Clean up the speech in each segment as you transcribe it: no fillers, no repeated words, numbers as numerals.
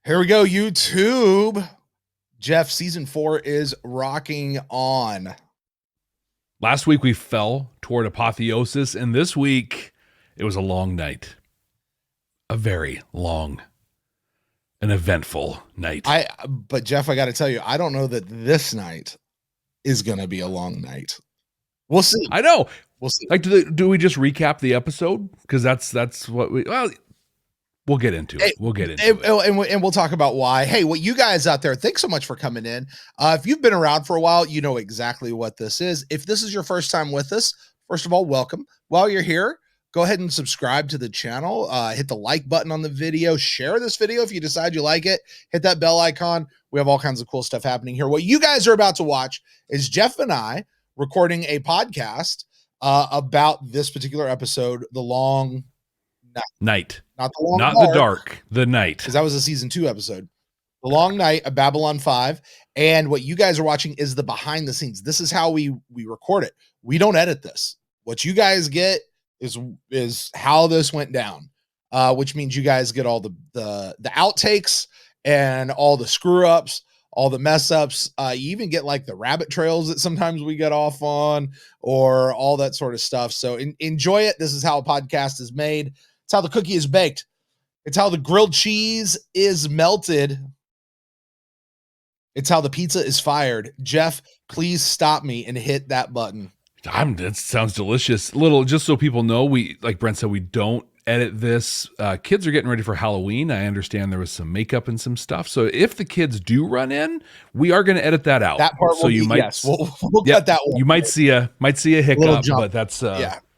Here we go, YouTube. Jeff, season 4 is rocking on. Last week we fell toward apotheosis, and this week it was a long night. A very long and eventful night. But Jeff, I got to tell you, I don't know that this night is going to be a long night. We'll see. I know. We'll see. Like, do we just recap the episode? Because that's what we. Well, we'll get into it. We'll get into it. And we'll talk about why. Hey, what you guys out there, thanks so much for coming in. If you've been around for a while, you know exactly what this is. If this is your first time with us, first of all, welcome. While you're here, go ahead and subscribe to the channel. Hit the like button on the video. Share this video if you decide you like it. Hit that bell icon. We have all kinds of cool stuff happening here. What you guys are about to watch is Jeff and I recording a podcast about this particular episode, The Long Night. Not the long Not dark, the dark, the night. because that was a season 2 episode. The Long Night of Babylon 5. And what you guys are watching is the behind the scenes. This is how we record it. We don't edit this. What you guys get is how this went down, which means you guys get all the outtakes and all the screw ups, all the mess ups. You even get like the rabbit trails that sometimes we get off on, or all that sort of stuff. So enjoy it. This is how a podcast is made. It's how the cookie is baked. It's how the grilled cheese is melted. It's how the pizza is fired. Jeff, please stop me and hit that button. That sounds delicious. Little, just so people know, we, like Brent said, we don't edit this. Kids are getting ready for Halloween. I understand there was some makeup and some stuff. So if the kids do run in, we are going to edit that out. That part, so you might, yes, we'll cut that one. You might see a hiccup, but that's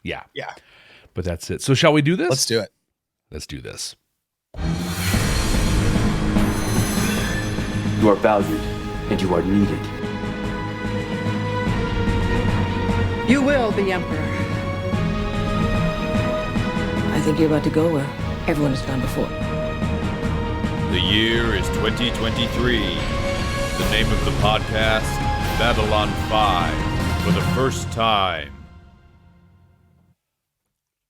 yeah. But that's it. So shall we do this? Let's do it. Let's do this. You are valued, and you are needed. You will be emperor. I think you're about to go where everyone has gone before. The year is 2023. The name of the podcast, Babylon 5, for the first time.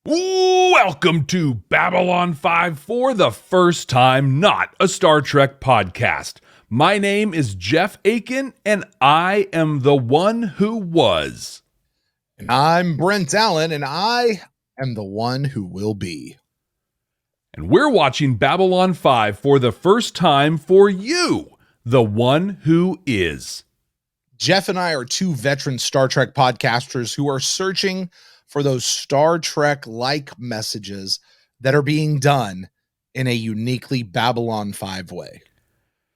Welcome to Babylon 5 for the first time, not a Star Trek podcast. My name is Jeff Akin, and I am the one who was. And I'm Brent Allen, and I am the one who will be. And we're watching Babylon 5 for the first time for you, the one who is. Jeff and I are two veteran Star Trek podcasters who are searching for those Star Trek-like messages that are being done in a uniquely Babylon 5 way.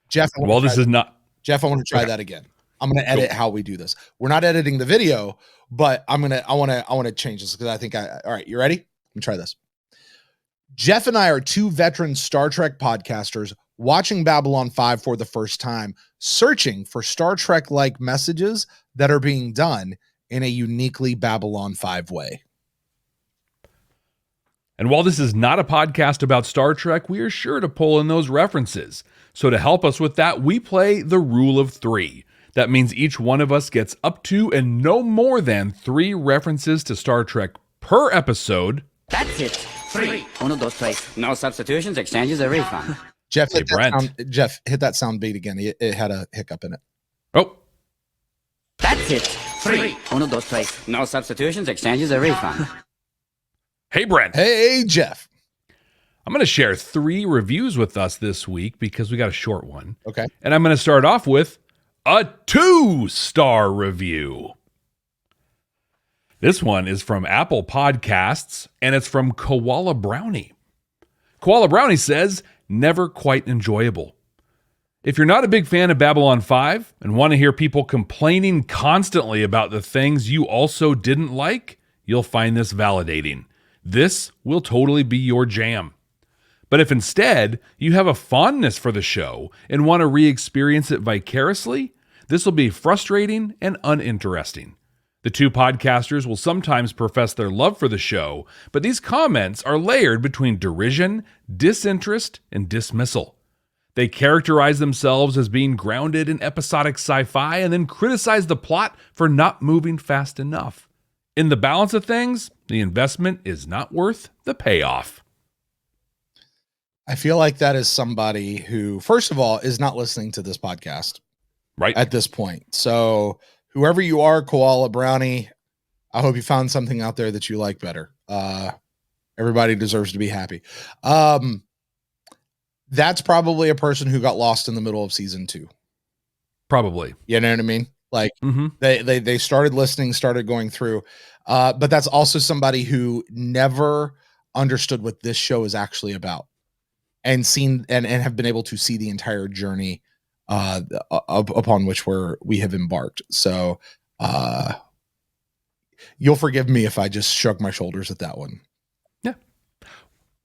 Jeff, I want to try that again. I'm going to edit how we do this. We're not editing the video, but I want to change this because I think all right, you ready? Let me try this. Jeff and I are two veteran Star Trek podcasters watching Babylon 5 for the first time, searching for Star Trek-like messages that are being done in a uniquely Babylon 5 way. And while this is not a podcast about Star Trek, we are sure to pull in those references. So to help us with that, we play the rule of 3. That means each one of us gets up to and no more than 3 references to Star Trek per episode. That's it. 3. 1, 2, 3. No substitutions, exchanges, or refund. Jeff, Hey, Brent. Jeff, hit that sound beat again. It had a hiccup in it. Oh, That's it. 3. 1, 2, 3. No substitutions, exchanges, or refund. hey Brent. Hey, Jeff. I'm going to share 3 reviews with us this week because we got a short one. Okay. And I'm going to start off with a 2-star review. This one is from Apple Podcasts, and it's from Koala Brownie. Koala Brownie says, never quite enjoyable. If you're not a big fan of Babylon 5 and want to hear people complaining constantly about the things you also didn't like, you'll find this validating. This will totally be your jam. But if instead you have a fondness for the show and want to re-experience it vicariously, this will be frustrating and uninteresting. The two podcasters will sometimes profess their love for the show, but these comments are layered between derision, disinterest, and dismissal. They characterize themselves as being grounded in episodic sci-fi and then criticize the plot for not moving fast enough. In the balance of things, the investment is not worth the payoff. I feel like that is somebody who, first of all, is not listening to this podcast Right. at this point. So whoever you are, Koala Brownie, I hope you found something out there that you like better. Everybody deserves to be happy. That's probably a person who got lost in the middle of season 2. Probably. You know what I mean? Like Mm-hmm. they started listening, started going through. But that's also somebody who never understood what this show is actually about and seen and have been able to see the entire journey upon which we have embarked. So you'll forgive me if I just shrug my shoulders at that one. Yeah.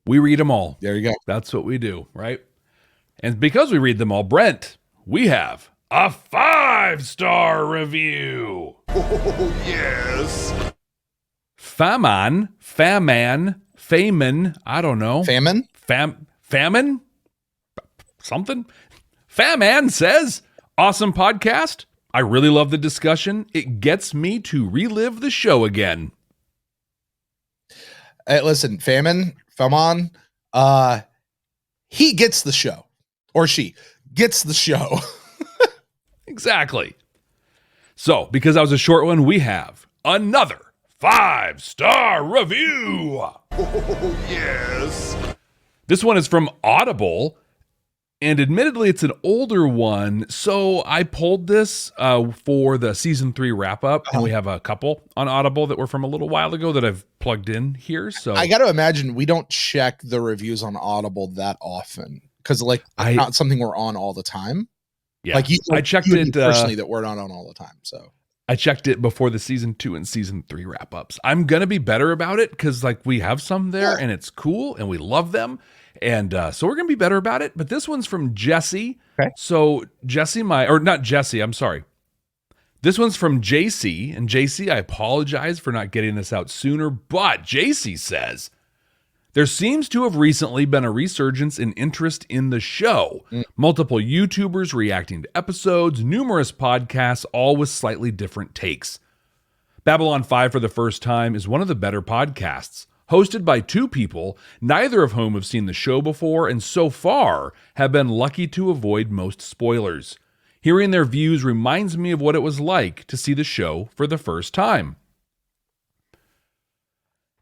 We read them all. There you go. That's what we do, right? And because we read them all, Brent, we have a 5-star review. Oh, yes. Faman, I don't know. Famine? Famine? Something? Faman says, awesome podcast. I really love the discussion. It gets me to relive the show again. Listen, Faman, he gets the show, or she gets the show. Exactly. So, because that was a short one, we have another 5-star review. Oh, yes. This one is from Audible, and admittedly, it's an older one. So I pulled this for the season 3 wrap up, and we have a couple on Audible that were from a little while ago that I've plugged in here. So I got to imagine we don't check the reviews on Audible that often because, like, it's not something we're on all the time. Yeah, like I checked you it personally that we're not on all the time. So I checked it before the season 2 and season 3 wrap ups. I'm gonna be better about it because like we have some there and it's cool and we love them, and so we're gonna be better about it. But this one's from Jesse. Okay. So Jesse, not Jesse. I'm sorry. This one's from JC, and JC, I apologize for not getting this out sooner, but JC says, there seems to have recently been a resurgence in interest in the show. Multiple YouTubers reacting to episodes, numerous podcasts, all with slightly different takes. Babylon 5 for the First Time is one of the better podcasts, hosted by 2 people, neither of whom have seen the show before and so far have been lucky to avoid most spoilers. Hearing their views reminds me of what it was like to see the show for the first time.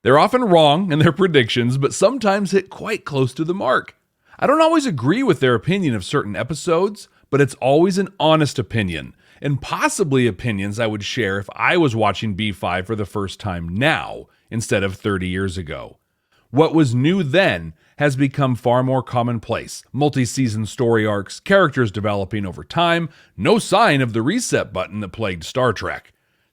They're often wrong in their predictions, but sometimes hit quite close to the mark. I don't always agree with their opinion of certain episodes, but it's always an honest opinion, and possibly opinions I would share if I was watching B5 for the first time now, instead of 30 years ago. What was new then has become far more commonplace. Multi-season story arcs, characters developing over time, no sign of the reset button that plagued Star Trek.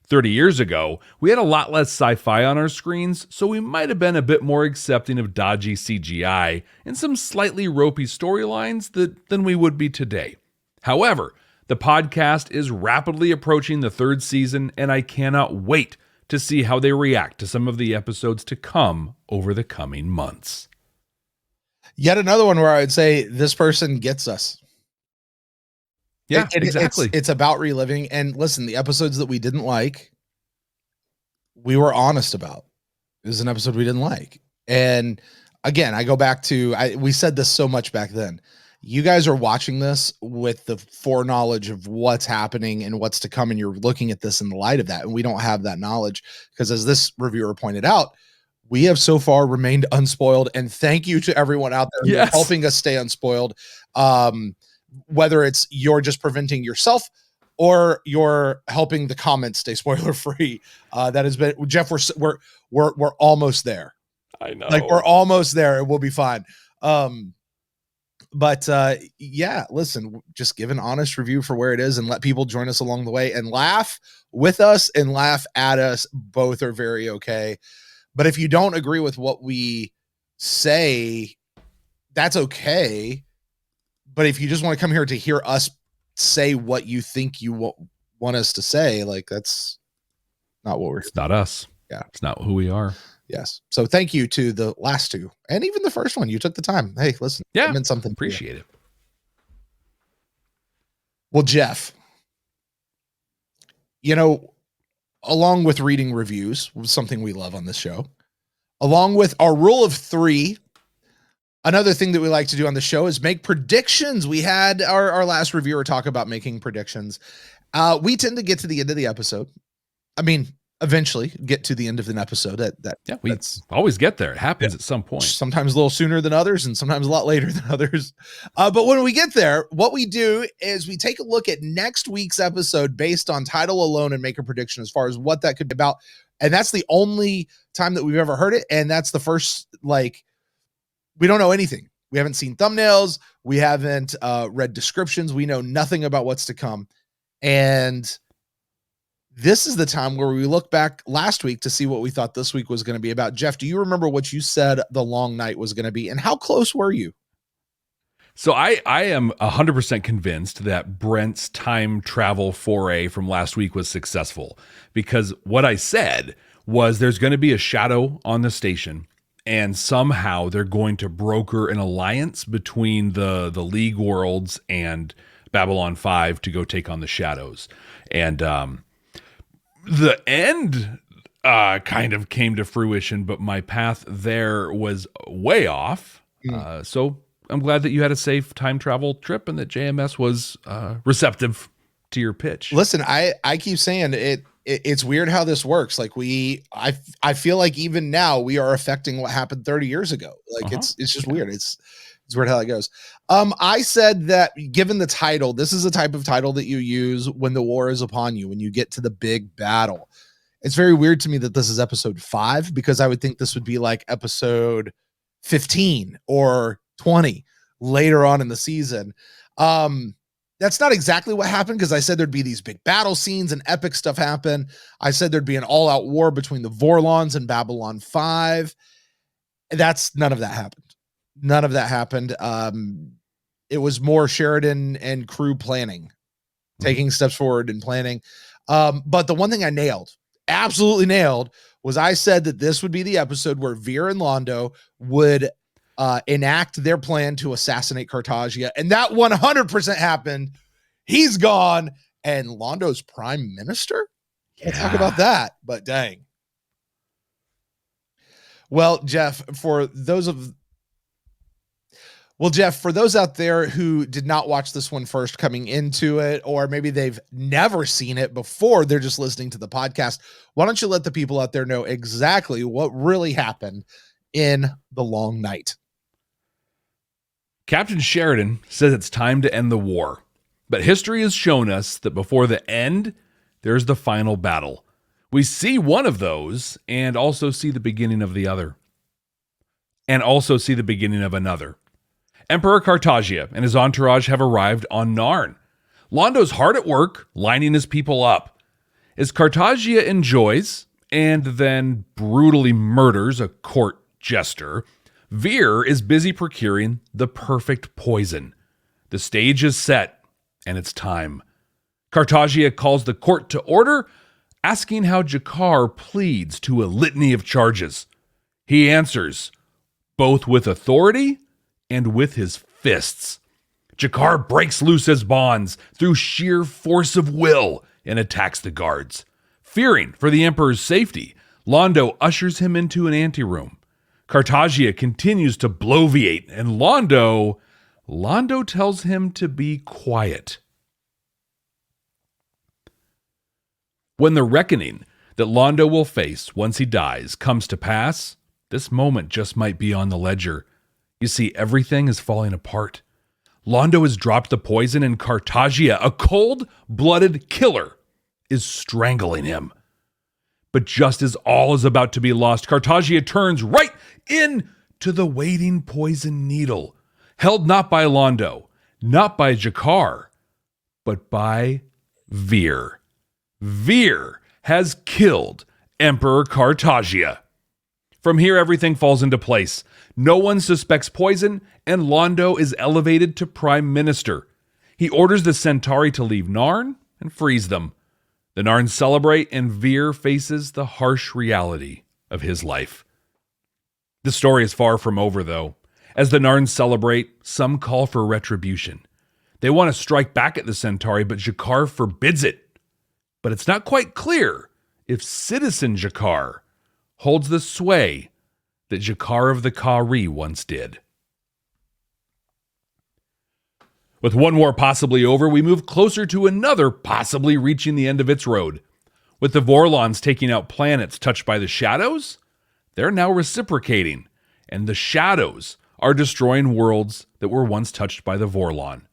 30 years ago, we had a lot less sci-fi on our screens, so we might have been a bit more accepting of dodgy CGI and some slightly ropey storylines than we would be today. However, the podcast is rapidly approaching the 3rd season, and I cannot wait to see how they react to some of the episodes to come over the coming months. Yet another one where I would say this person gets us. Yeah, exactly. It's about reliving. And listen, the episodes that we didn't like, we were honest about. It was an episode we didn't like. And again, I go back to, we said this so much back then. You guys are watching this with the foreknowledge of what's happening and what's to come, and you're looking at this in the light of that. And we don't have that knowledge because, as this reviewer pointed out, we have so far remained unspoiled. And thank you to everyone out there who's helping us stay unspoiled. Whether it's you're just preventing yourself or you're helping the comments stay spoiler free. That has been, Jeff, we're almost there. I know. Like, we're almost there and we'll be fine. But yeah, listen, just give an honest review for where it is and let people join us along the way and laugh with us and laugh at us. Both are very okay. But if you don't agree with what we say, that's okay. But if you just want to come here to hear us say what you think you want us to say, like, that's not what we're. It's not us. Yeah. It's not who we are. Yes. So thank you to the last 2 and even the first one. You took the time. Hey, listen. Yeah. It meant something. Appreciate it. Well, Jeff, along with reading reviews, something we love on this show, along with our rule of 3, Another thing that we like to do on the show is make predictions. We had our last reviewer talk about making predictions. We tend to get to the end of the episode. I mean, eventually get to the end of an episode. We always get there. It happens at some point. Sometimes a little sooner than others and sometimes a lot later than others. But when we get there, what we do is we take a look at next week's episode based on title alone and make a prediction as far as what that could be about. And that's the only time that we've ever heard it. And that's the first, we don't know anything. We haven't seen thumbnails. We haven't read descriptions. We know nothing about what's to come. And this is the time where we look back last week to see what we thought this week was going to be about. Jeff, do you remember what you said the long night was going to be, and how close were you? So I am 100% convinced that Brent's time travel foray from last week was successful, because what I said was there's going to be a shadow on the station, and somehow they're going to broker an alliance between the League worlds and Babylon 5 to go take on the shadows. And the end kind of came to fruition, but my path there was way off. So I'm glad that you had a safe time travel trip and that JMS was receptive to your pitch. Listen, I keep saying it's weird how this works. Like I feel like even now we are affecting what happened 30 years ago. Like it's just weird. It's weird how that goes. I said that given the title, this is a type of title that you use when the war is upon you, when you get to the big battle. It's very weird to me that this is episode 5, because I would think this would be like episode 15 or 20 later on in the season. That's not exactly what happened, because I said there'd be these big battle scenes and epic stuff happen. I said there'd be an all-out war between the Vorlons and Babylon 5. None of that happened. None of that happened. It was more Sheridan and crew planning, taking steps forward and planning. But the one thing I absolutely nailed, was I said that this would be the episode where Veer and Londo would enact their plan to assassinate Cartagia. And that 100% happened. He's gone. And Londo's prime minister? We'll talk about that, but dang. Well, Jeff, for those out there who did not watch this one first coming into it, or maybe they've never seen it before, they're just listening to the podcast, why don't you let the people out there know exactly what really happened in the long night? Captain Sheridan says it's time to end the war, but history has shown us that before the end, there's the final battle. We see one of those and also see the beginning of the other, and also see the beginning of another. Emperor Cartagia and his entourage have arrived on Narn. Londo's hard at work, lining his people up. As Cartagia enjoys and then brutally murders a court jester, Veer is busy procuring the perfect poison. The stage is set, and it's time. Cartagia calls the court to order, asking how Jakar pleads to a litany of charges. He answers, both with authority and with his fists. Jakar breaks loose his bonds through sheer force of will and attacks the guards. Fearing for the Emperor's safety, Londo ushers him into an anteroom. Cartagia continues to bloviate, and Londo tells him to be quiet. When the reckoning that Londo will face once he dies comes to pass, this moment just might be on the ledger. You see, everything is falling apart. Londo has dropped the poison, and Cartagia, a cold-blooded killer, is strangling him. But just as all is about to be lost, Cartagia turns right into the waiting poison needle, held not by Londo, not by Jakar, but by Veer. Veer has killed Emperor Cartagia. From here, everything falls into place. No one suspects poison, and Londo is elevated to prime minister. He orders the Centauri to leave Narn and frees them. The Narn celebrate, and Veer faces the harsh reality of his life. The story is far from over, though. As the Narn celebrate, some call for retribution. They want to strike back at the Centauri, but Jakar forbids it. But it's not quite clear if Citizen Jakar holds the sway that Jakar of the Kari once did. With one war possibly over, we move closer to another possibly reaching the end of its road. With the Vorlons taking out planets touched by the shadows, they're now reciprocating, and the shadows are destroying worlds that were once touched by the Vorlon.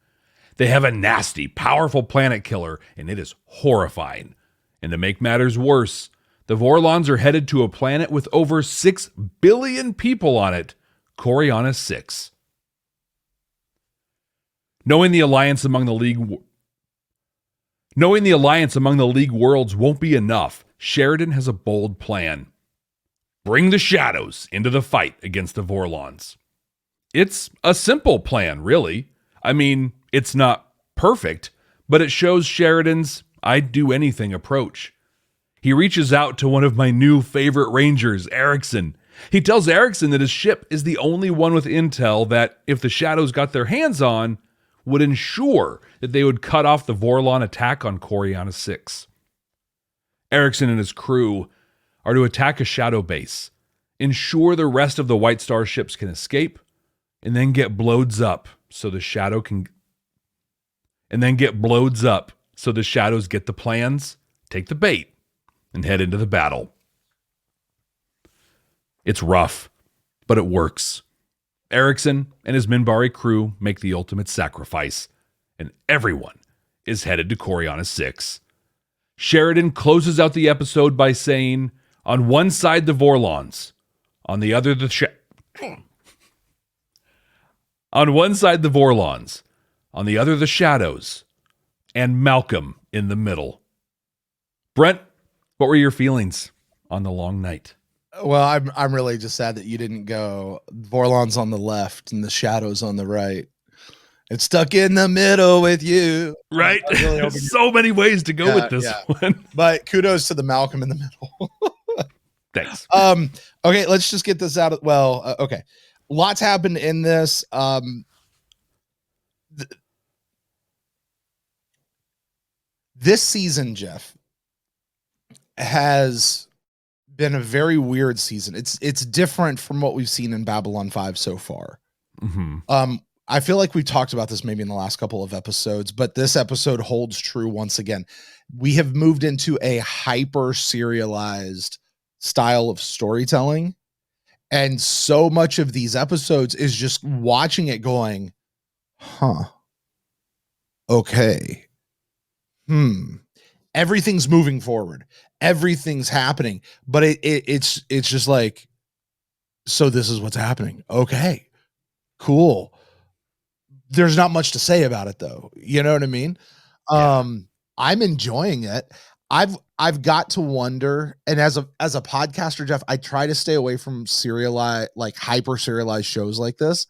They have a nasty, powerful planet killer, and it is horrifying. And to make matters worse, the Vorlons are headed to a planet with over 6 billion people on it, Coriana 6. Knowing the alliance among the League worlds won't be enough, Sheridan has a bold plan. Bring the shadows into the fight against the Vorlons. It's a simple plan, really. I mean, it's not perfect, but it shows Sheridan's I'd do anything approach. He reaches out to one of my new favorite Rangers, Erickson. He tells Erickson that his ship is the only one with intel that, if the shadows got their hands on, would ensure that they would cut off the Vorlon attack on Coriana 6. Erickson and his crew are to attack a shadow base, ensure the rest of the White Star ships can escape, and then get blows up so the shadows get the plans, take the bait, and head into the battle. It's rough, but it works. Erickson and his Minbari crew make the ultimate sacrifice, and everyone is headed to Coriana 6. Sheridan closes out the episode by saying, on one side the Vorlons, on the other the shadows, and Malcolm in the middle. Brent, what were your feelings on the long night? Well, I'm really just sad that you didn't go Vorlons on the left and the shadows on the right. It's stuck in the middle with you. Right? Really so many ways to go with this one. But kudos to the Malcolm in the middle. Thanks. Okay, let's just get this out of okay. Lots happened in this. This season, Jeff, has been a very weird season. It's different from what we've seen in Babylon 5 so far. Mm-hmm. I feel like we talked about this maybe in the last couple of episodes, but this episode holds true once again. We have moved into a hyper serialized style of storytelling, and so much of these episodes is just watching it going, okay, everything's moving forward. Everything's happening, but it's just like, so this is what's happening. Okay, cool. There's not much to say about it though. You know what I mean? Yeah. I'm enjoying it. I've got to wonder, and as a podcaster, Jeff, I try to stay away from hyper serialized shows like this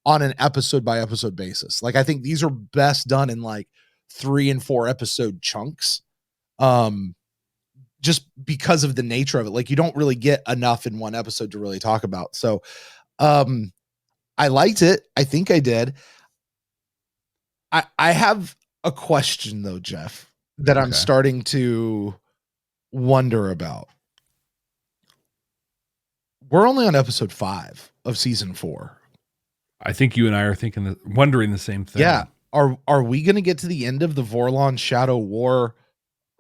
on an episode by episode basis. Like, I think these are best done in like 3 and 4 episode chunks. Just because of the nature of it. Like, you don't really get enough in one episode to really talk about. So, I liked it. I think I did. I have a question though, Jeff, that I'm starting to wonder about. We're only on episode 5 of season 4. I think you and I are wondering the same thing. Yeah. Are we going to get to the end of the Vorlon Shadow War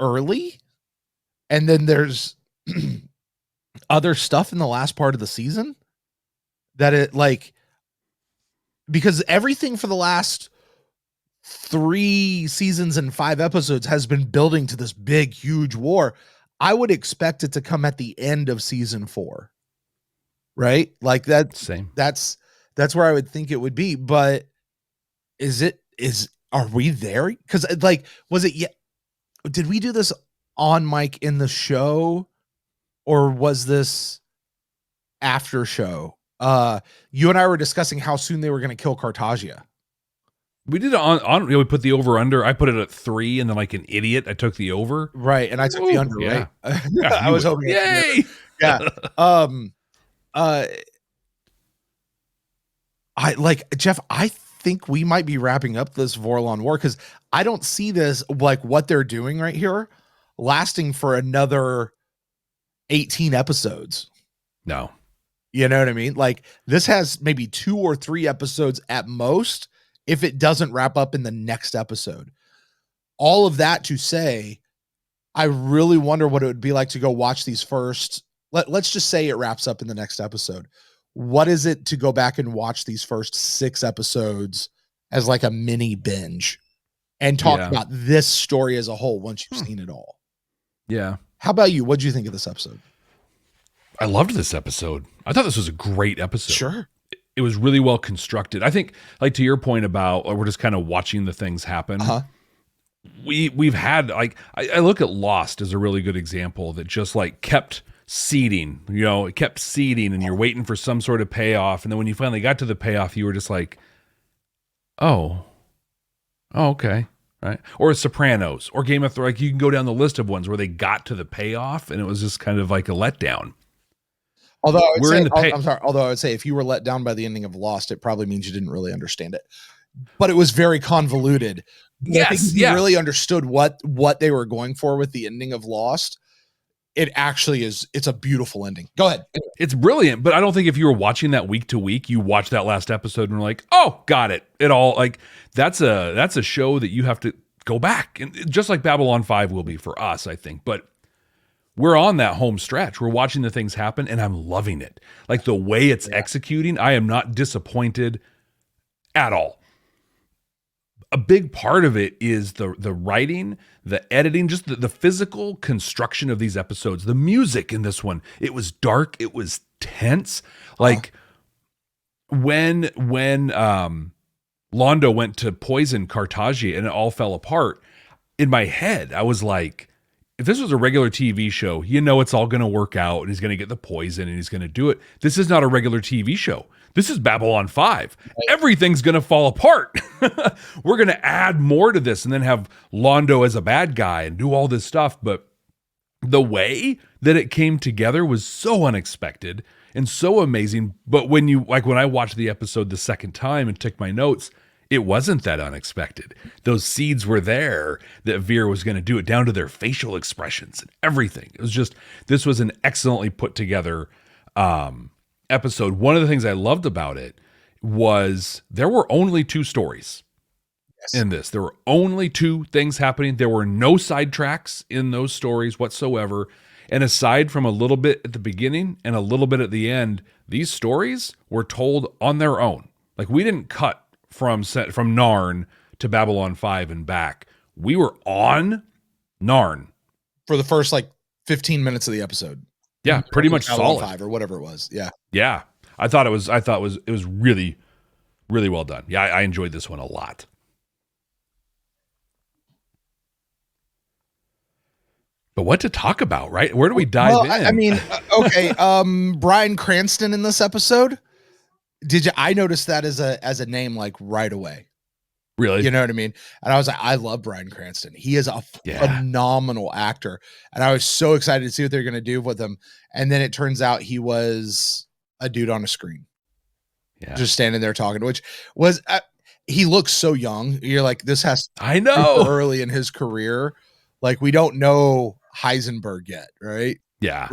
early? And then there's other stuff in the last part of the season that because everything for the last 3 seasons and 5 episodes has been building to this big, huge war. I would expect it to come at the end of season 4, right? Like that. Same. That's where I would think it would be. But are we there? Because was it yet? Did we do this on mic in the show, or was this after show? You and I were discussing how soon they were going to kill Cartagia. We did it on we put the over under. I put it at 3, and then like an idiot, I took the over. Right, and I took the under. Yeah. Right. Yeah, I was hoping. Yay! Yeah. Jeff, I think we might be wrapping up this Vorlon war, because I don't see this, like what they're doing right here, lasting for another 18 episodes. No. You know what I mean? Like, this has maybe 2 or 3 episodes at most, if it doesn't wrap up in the next episode. All of that to say, I really wonder what it would be like to go watch these first. Let's just say it wraps up in the next episode. What is it to go back and watch these first 6 episodes as like a mini binge and talk about this story as a whole once you've seen it all? Yeah. How about you? What did you think of this episode? I loved this episode. I thought this was a great episode. Sure. It was really well constructed. I think, like, to your point about we're just kind of watching the things happen. We've had, like, I look at Lost as a really good example that just like kept seeding, it kept seeding, and you're waiting for some sort of payoff. And then when you finally got to the payoff, you were just like, oh, okay. Right. Or Sopranos or Game of Thrones. Like, you can go down the list of ones where they got to the payoff and it was just kind of like a letdown. Although I would say if you were let down by the ending of Lost, it probably means you didn't really understand it. But it was very convoluted. Yes, I think if you really understood what they were going for with the ending of Lost, it actually is. It's a beautiful ending. Go ahead. It's brilliant, but I don't think if you were watching that week to week, you watch that last episode and were like, "Oh, got it." It all, like, that's a show that you have to go back, and just like Babylon 5 will be for us, I think. But we're on that home stretch. We're watching the things happen, and I'm loving it. Like, the way it's executing, I am not disappointed at all. A big part of it is the writing, the editing, just the physical construction of these episodes. The music in this one, it was dark, it was tense. Like, when Londo went to poison Cartagia and it all fell apart, in my head, I was like, if this was a regular TV show, it's all going to work out and he's going to get the poison and he's going to do it. This is not a regular TV show. This is Babylon 5. Everything's going to fall apart. We're going to add more to this and then have Londo as a bad guy and do all this stuff. But the way that it came together was so unexpected and so amazing. But when I watched the episode the second time and took my notes, it wasn't that unexpected. Those seeds were there that Veer was going to do it, down to their facial expressions and everything. It was just, this was an excellently put together episode. One of the things I loved about it was there were only 2 stories in this. There were only 2 things happening. There were no sidetracks in those stories whatsoever. And aside from a little bit at the beginning and a little bit at the end, these stories were told on their own. Like, we didn't cut from Narn to Babylon 5 and back. We were on Narn for the first 15 minutes of the episode. Yeah, pretty much solid. 5 or whatever it was. Yeah. Yeah. I thought it was really, really well done. Yeah, I enjoyed this one a lot. But what to talk about, right? Where do we dive in? I mean, okay. Bryan Cranston in this episode. I noticed that as a name right away. Really? You know what I mean? And I was like, I love Bryan Cranston. He is a phenomenal actor. And I was so excited to see what they're going to do with him. And then it turns out he was a dude on a screen. Yeah. Just standing there talking, which was, he looks so young. You're like, this has I know early in his career. Like, we don't know Heisenberg yet. Right. Yeah.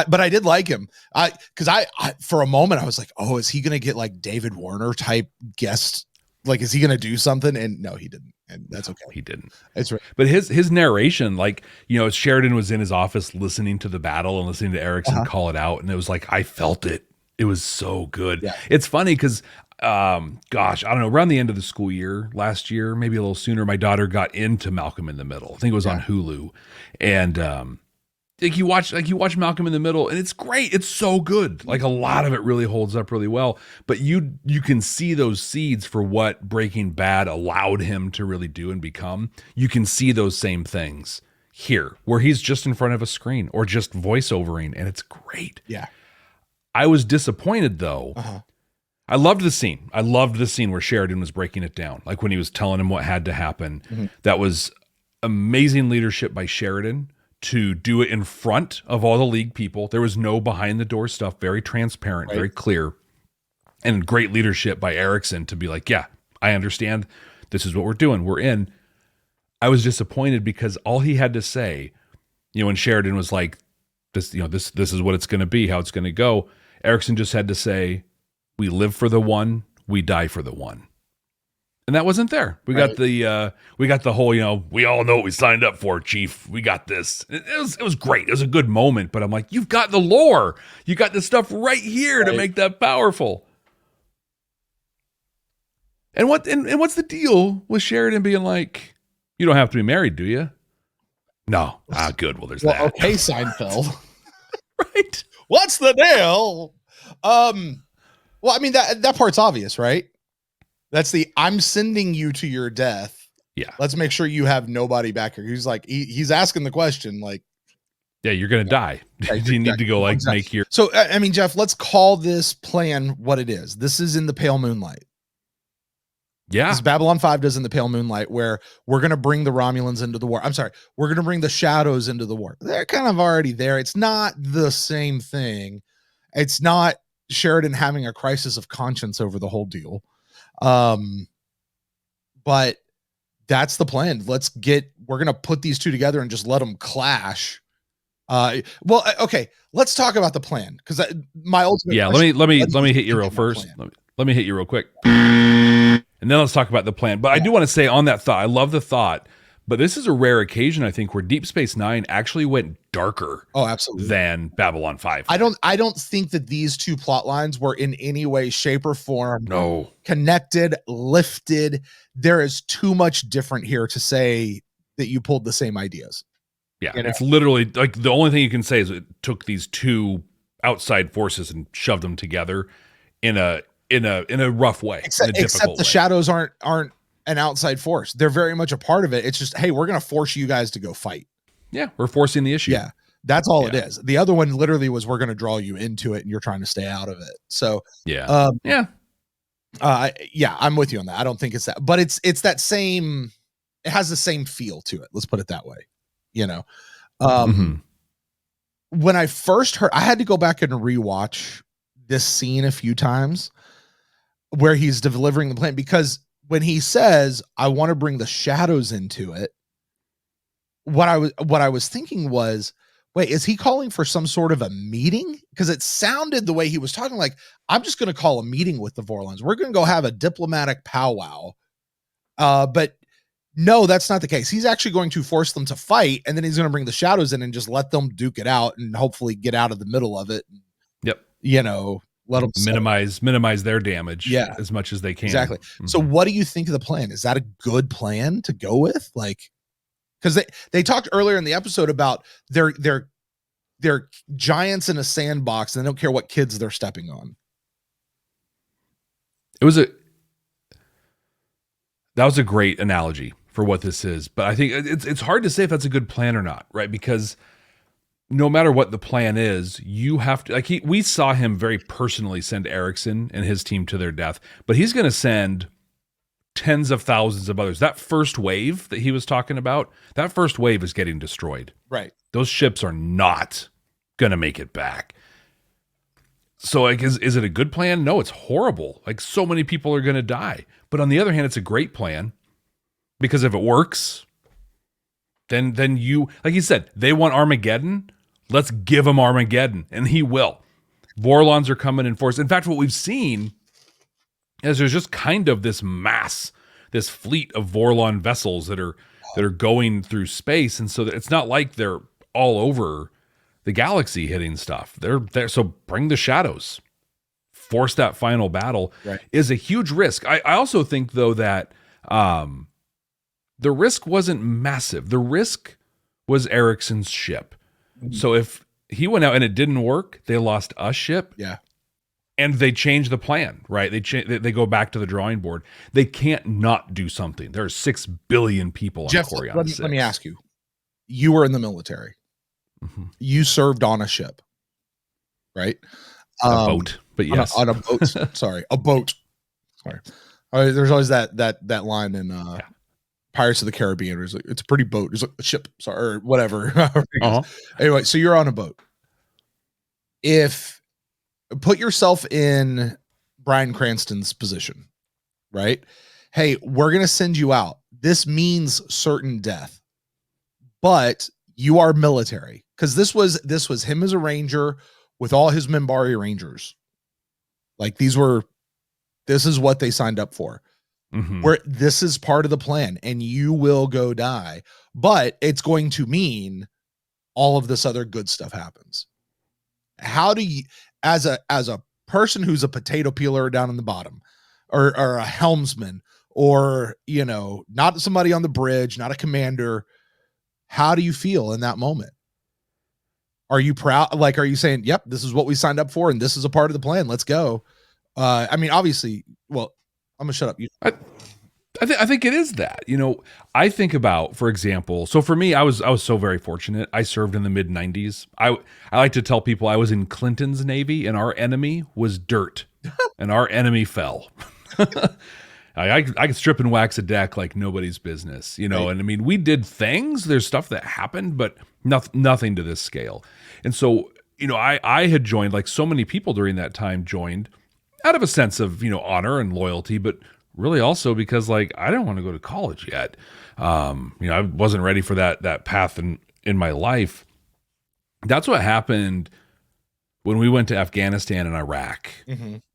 But I did like him. Because I for a moment I was like, oh, is he gonna get David Warner type guest? Is he gonna do something? And no, he didn't. And that's okay. He didn't. That's right. But his narration, Sheridan was in his office listening to the battle and listening to Erickson call it out, and it was like, I felt it. It was so good. Yeah. It's funny because I don't know, around the end of the school year last year, maybe a little sooner, my daughter got into Malcolm in the Middle. I think it was on Hulu. And you watch Malcolm in the Middle, and it's great. It's so good. A lot of it really holds up really well. But you can see those seeds for what Breaking Bad allowed him to really do and become. You can see those same things here, where he's just in front of a screen or just voiceovering, and it's great. Yeah. I was disappointed though. I loved the scene. I loved the scene where Sheridan was breaking it down, when he was telling him what had to happen. Mm-hmm. That was amazing leadership by Sheridan to do it in front of all the league people. There was no behind the door stuff, very transparent, very clear, and great leadership by Erickson to be like, yeah, I understand. This is what we're doing. We're in. I was disappointed because all he had to say, when Sheridan was like, this is what it's going to be, how it's going to go. Erickson just had to say, We live for the one, we die for the one. And that wasn't there. We got the whole, we all know what we signed up for, Chief. We got this. It was great. It was a good moment, but I'm like, you've got the lore. You got the stuff right here to make that powerful. And what's the deal with Sheridan being like, you don't have to be married, do you? No. Good. Well, there's that. Okay, Seinfeld. Right. What's the deal? Well, I mean, that part's obvious, right? That's I'm sending you to your death. Yeah. Let's make sure you have nobody back here. He's like, he's asking the question, like, yeah, you're going to die. You need to go make your. So, I mean, Jeff, let's call this plan what it is. This is in the pale moonlight. Yeah. This Babylon 5 does in the pale moonlight, where we're going to bring the Romulans into the war. I'm sorry. We're going to bring the shadows into the war. They're kind of already there. It's not the same thing. It's not Sheridan having a crisis of conscience over the whole deal. But that's the plan. We're going to put these two together and just let them clash. Okay, let's talk about the plan. Cause my ultimate, let me hit you real first. Let me hit you real quick. And then let's talk about the plan. But I do want to say on that thought, I love the thought, but this is a rare occasion, I think, where Deep Space Nine actually went darker. Oh, absolutely. Than Babylon 5. I don't think that these two plot lines were in any way, shape, or form connected, lifted. There is too much different here to say that you pulled the same ideas. Yeah. It's literally like the only thing you can say is it took these two outside forces and shoved them together in a rough way. Except the shadows aren't an outside force. They're very much a part of it. It's just, hey, we're going to force you guys to go fight. Yeah, we're forcing the issue. Yeah, that's all it is. The other one literally was, we're going to draw you into it and you're trying to stay out of it. So I'm with you on that. I don't think it's that, but it's that same, it has the same feel to it. Let's put it that way. When I first heard, I had to go back and rewatch this scene a few times where he's delivering the plan, because when he says, I want to bring the shadows into it, what I was thinking was, wait, is he calling for some sort of a meeting? Because it sounded the way he was talking like, I'm just going to call a meeting with the Vorlons. We're going to go have a diplomatic powwow. But no, that's not the case. He's actually going to force them to fight, and then he's going to bring the shadows in and just let them duke it out and hopefully get out of the middle of it. Yep. Let them minimize their damage as much as they can. Exactly. Mm-hmm. So what do you think of the plan? Is that a good plan to go with? Like, because they talked earlier in the episode about they're giants in a sandbox and they don't care what kids they're stepping on. That was a great analogy for what this is, but I think it's hard to say if that's a good plan or not, right? Because no matter what the plan is, you have to, like, we saw him very personally send Erickson and his team to their death, but he's going to send tens of thousands of others. That first wave that he was talking about, that first wave is getting destroyed. Right. Those ships are not going to make it back. So, like, is it a good plan? No, it's horrible. Like, so many people are going to die. But on the other hand, it's a great plan, because if it works, then you, like you said, they want Armageddon. Let's give him Armageddon, and he will. Vorlons are coming in force. In fact, what we've seen is there's just kind of this mass, this fleet of Vorlon vessels that are going through space, and so it's not like they're all over the galaxy hitting stuff. They're there. So bring the shadows. Force that final battle is a huge risk. I also think, though, that the risk wasn't massive. The risk was Erickson's ship. So if he went out and it didn't work, they lost a ship. Yeah. And they change the plan, right? They go back to the drawing board. They can't not do something. There are 6 billion people on Jeff, Corion. let me ask you. You were in the military. Mm-hmm. You served on a ship, right? A boat, but yes. On a boat. Sorry, a boat. Sorry. There's always that line in Pirates of the Caribbean. It's like, it's a pretty boat. It's like a ship, sorry, or whatever. Anyway, so you're on a boat. Put yourself in Bryan Cranston's position, right? Hey, we're going to send you out. This means certain death, but you are military, because this was him as a ranger with all his Minbari Rangers. Like this is what they signed up for. Where this is part of the plan, and you will go die, but it's going to mean all of this other good stuff happens. How do you, as a person who's a potato peeler down in the bottom, or a helmsman, or, you know, not somebody on the bridge, not a commander, how do you feel in that moment? Are you proud? Like, are you saying, yep, this is what we signed up for, and this is a part of the plan, let's go? I mean, obviously, well, I'm gonna shut up. I think it is that, you know, I think about, for example, so for me, I was so very fortunate. I served in the mid 90s. I like to tell people I was in Clinton's Navy, and our enemy was dirt and our enemy fell. I could strip and wax a deck like nobody's business, you know? Right. And I mean, we did things, there's stuff that happened, but nothing to this scale. And so, you know, I had joined, like so many people during that time joined out of a sense of, you know, honor and loyalty, but really also because, like, I didn't want to go to college yet. You know, I wasn't ready for that path in my life. That's what happened when we went to Afghanistan and Iraq.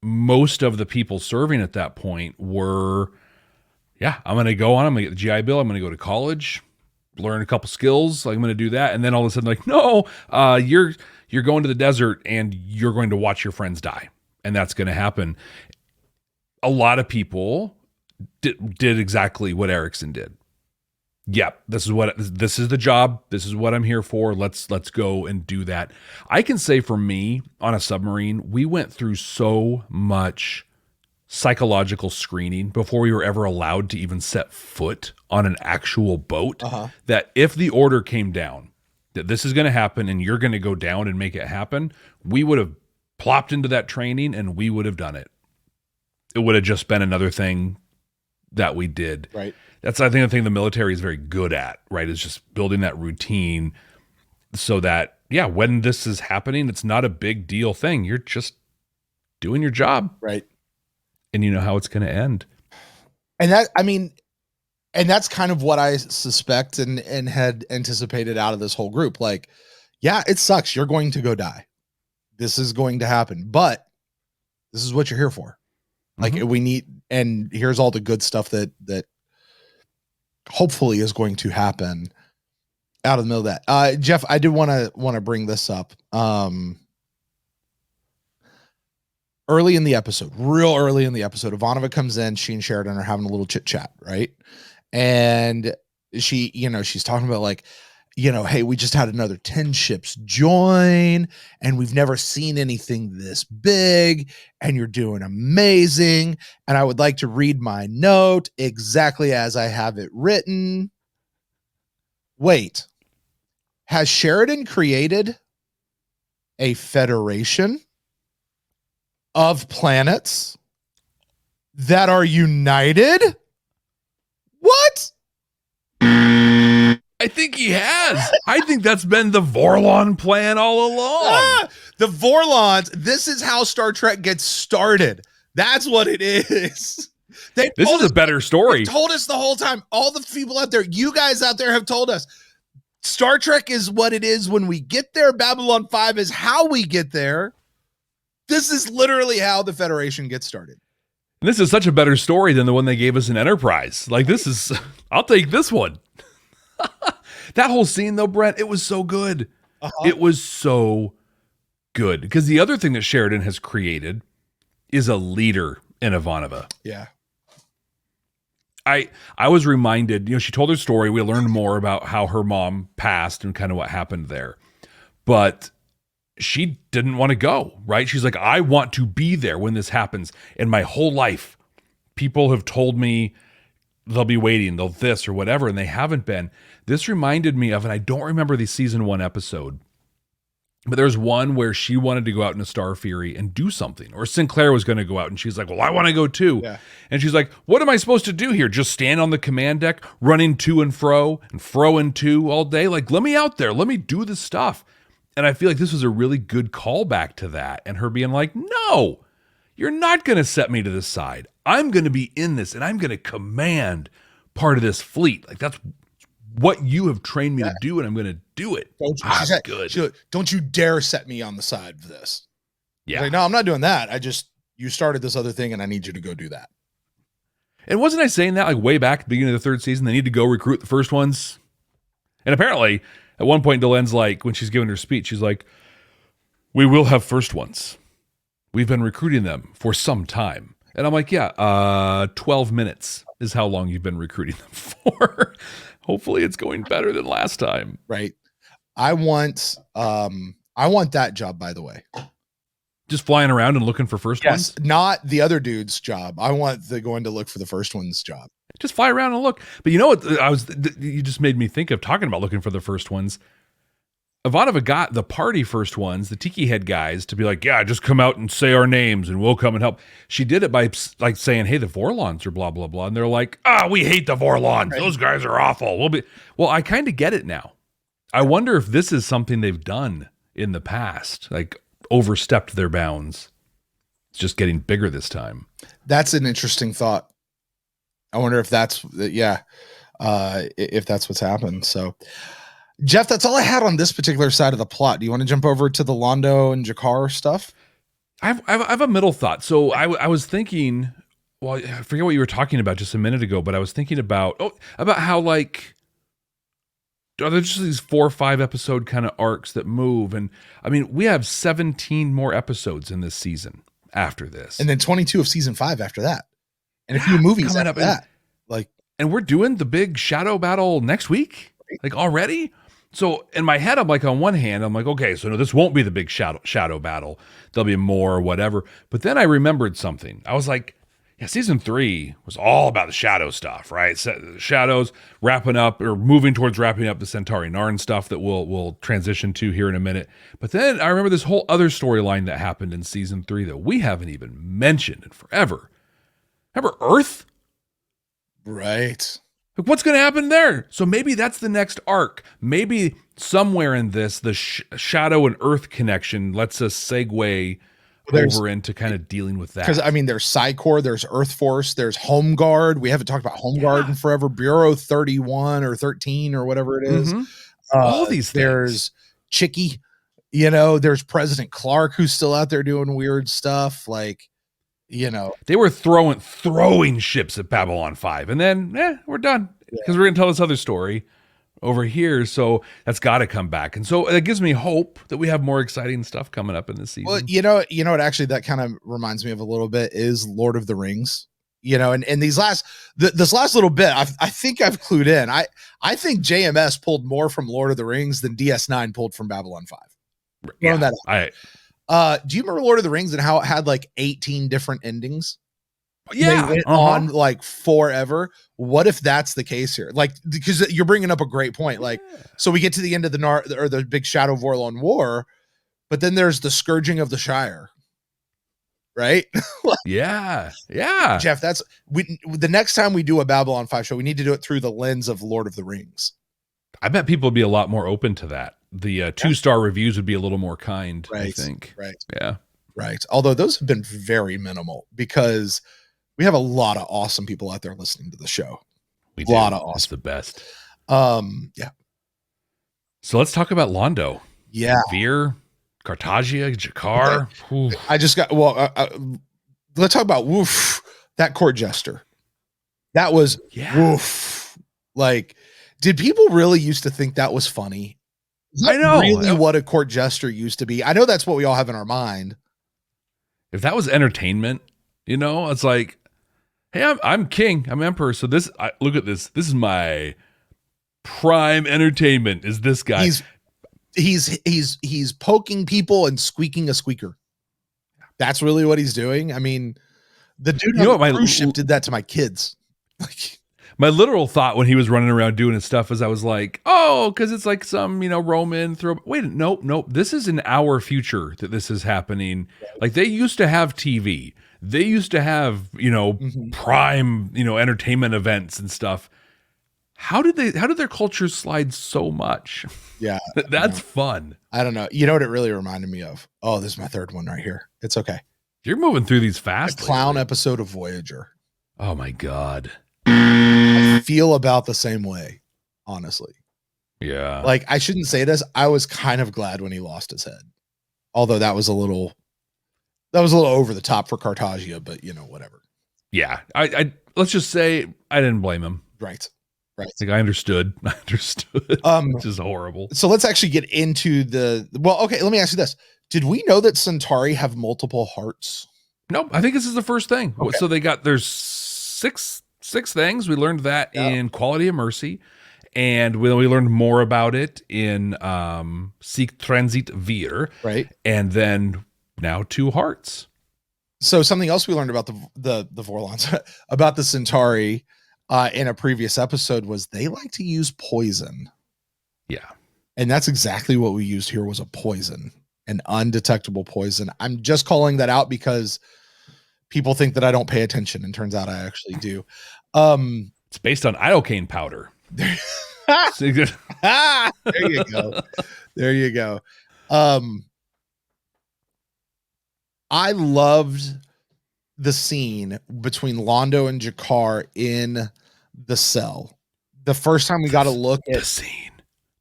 Most of the people serving at that point were, I'm going to get the GI Bill. I'm going to go to college, learn a couple skills. Like, I'm going to do that. And then all of a sudden, like, no, you're going to the desert and you're going to watch your friends die. And that's going to happen. A lot of people did exactly what Erickson did. Yep, this is the job. This is what I'm here for. Let's go and do that. I can say for me on a submarine, we went through so much psychological screening before we were ever allowed to even set foot on an actual boat, that if the order came down that this is going to happen and you're going to go down and make it happen, we would have plopped into that training and we would have done it. It would have just been another thing that we did. Right. That's, I think, the thing the military is very good at, right? Is just building that routine so that, when this is happening, it's not a big deal thing. You're just doing your job. Right. And you know how it's going to end. And that's kind of what I suspect and had anticipated out of this whole group. Like, it sucks. You're going to go die. This is going to happen, but this is what you're here for. Like, we need, and here's all the good stuff that hopefully is going to happen out of the middle of that. Jeff, I do want to bring this up. Real early in the episode, Ivanova comes in, she and Sheridan are having a little chit chat, right? And she, she's talking about, like, hey, we just had another 10 ships join and we've never seen anything this big and you're doing amazing. And I would like to read my note exactly as I have it written. Wait, has Sheridan created a federation of planets that are united? What? I think he has. I think that's been the Vorlon plan all along. The Vorlons. This is how Star Trek gets started. That's what it is. This is a better story. They told us the whole time. All the people out there, you guys out there have told us Star Trek is what it is when we get there. Babylon 5 is how we get there. This is literally how the Federation gets started. And this is such a better story than the one they gave us in Enterprise. Like, this is, I'll take this one. That whole scene, though, Brent, it was so good. It was so good. Because the other thing that Sheridan has created is a leader in Ivanova. Yeah. I was reminded, she told her story. We learned more about how her mom passed and kind of what happened there. But she didn't want to go, right? She's like, I want to be there when this happens. And my whole life, people have told me they'll be waiting, they'll this or whatever, and they haven't been. This reminded me of, and I don't remember the season 1 episode, but there's one where she wanted to go out in a Starfury and do something, or Sinclair was going to go out, and she's like, well, I want to go too. Yeah. And she's like, what am I supposed to do here? Just stand on the command deck, running to and fro and to all day? Like, let me out there. Let me do this stuff. And I feel like this was a really good callback to that. And her being like, no, you're not going to set me to the side. I'm going to be in this, and I'm going to command part of this fleet. Like, that's what you have trained me to do, and I'm going to do it. Don't you dare set me on the side of this. Yeah. Like, no, I'm not doing that. I just, You started this other thing and I need you to go do that. And wasn't I saying that like way back at the beginning of the third season, they need to go recruit the first ones? And apparently at one point, Delen's like, when she's giving her speech, she's like, we will have first ones. We've been recruiting them for some time. And I'm like, yeah, 12 minutes is how long you've been recruiting them for. Hopefully it's going better than last time. Right. I want that job, by the way. Just flying around and looking for first ones? Not the other dude's job. I want the going to look for the first one's job. Just fly around and look. But you know what? You just made me think of talking about looking for the first ones. Ivanova got the party first ones, the tiki head guys, to be like, yeah, just come out and say our names and we'll come and help. She did it by like saying, hey, the Vorlons are blah, blah, blah. And they're like, we hate the Vorlons. Right. Those guys are awful. Well, I kind of get it now. I wonder if this is something they've done in the past, like overstepped their bounds. It's just getting bigger this time. That's an interesting thought. I wonder if that's, if that's what's happened. So, Jeff, that's all I had on this particular side of the plot. Do you want to jump over to the Londo and Jakar stuff? I have a middle thought. So I was thinking, well, I forget what you were talking about just a minute ago, but I was thinking about how like, are there just these 4 or 5 episode kind of arcs that move? And I mean, we have 17 more episodes in this season after this. And then 22 of season 5 after that. And a few movies coming after up that. And we're doing the big shadow battle next week? Like already? So in my head, I'm like, on one hand, I'm like, okay, so no, this won't be the big shadow battle. There'll be more or whatever. But then I remembered something. I was like, yeah, season 3 was all about the shadow stuff, right? Shadows wrapping up or moving towards wrapping up the Centauri Narn stuff that we'll transition to here in a minute. But then I remember this whole other storyline that happened in season 3 that we haven't even mentioned in forever. Remember Earth? Right. What's going to happen there? So maybe that's the next arc. Maybe somewhere in this, the Shadow and Earth connection lets us segue over into kind of dealing with that. Because, I mean, there's Psy-Corps, there's Earth Force, there's Home Guard. We haven't talked about Home Guard in forever. Bureau 31 or 13 or whatever it is. Mm-hmm. All these things. There's Chicky. There's President Clark, who's still out there doing weird stuff. They were throwing ships at Babylon 5, and then we're done because we're gonna tell this other story over here. So that's got to come back, and so it gives me hope that we have more exciting stuff coming up in this season. Well, you know what? Actually, that kind of reminds me of a little bit is Lord of the Rings. And this last little bit, I think I've clued in. I think JMS pulled more from Lord of the Rings than DS9 pulled from Babylon 5. Yeah, do you remember Lord of the Rings and how it had like 18 different endings? Yeah. They went on like forever. What if that's the case here? Like, because you're bringing up a great point. Like, so we get to the end of the big Shadow Vorlon War, but then there's the Scourging of the Shire. Right? Yeah. Jeff, the next time we do a Babylon 5 show, we need to do it through the lens of Lord of the Rings. I bet people would be a lot more open to that. The 2-star reviews would be a little more kind, right, I think. Right. Yeah. Right. Although those have been very minimal because we have a lot of awesome people out there listening to the show. We do. A lot of awesome. It's the best. Yeah. So let's talk about Londo. Yeah. Veer, Cartagia, Jakar. Okay. I just got, let's talk about that court jester. That was woof. Like, did people really used to think that was funny? I know. Really what a court jester used to be. I know that's what we all have in our mind. If that was entertainment, it's like, hey, I'm king, I'm emperor. So look at this. This is my prime entertainment. Is this guy? He's poking people and squeaking a squeaker. That's really what he's doing. I mean, the dude on the cruise ship did that to my kids. Like, my literal thought when he was running around doing his stuff is I was like, oh, because it's like some, Roman wait, nope. This is in our future that this is happening. Like they used to have TV. They used to have, prime, entertainment events and stuff. How did their culture slide so much? Yeah. That's fun. I don't know. You know what it really reminded me of? Oh, this is my third one right here. It's okay. You're moving through these fast. The clown episode of Voyager. Oh my God. I feel about the same way, honestly. Yeah. Like, I shouldn't say this. I was kind of glad when he lost his head. Although that was a little That was a little over the top for Cartagia, but whatever. Yeah. I let's just say I didn't blame him. Right. Like I understood, which is horrible. So let's actually get into okay, let me ask you this. Did we know that Centauri have multiple hearts? No, I think this is the first thing. Okay. So there's six things. We learned that in Quality of Mercy, and we learned more about it in Sieg Transit Wir. Right. And then now 2 hearts. So something else we learned about the Vorlons, about the Centauri in a previous episode was they like to use poison. Yeah. And that's exactly what we used here was a poison, an undetectable poison. I'm just calling that out because people think that I don't pay attention, and turns out I actually do. It's based on iocane powder. There you go. There you go. I loved the scene between Londo and Jakar in the cell. The first time we got to look at the scene,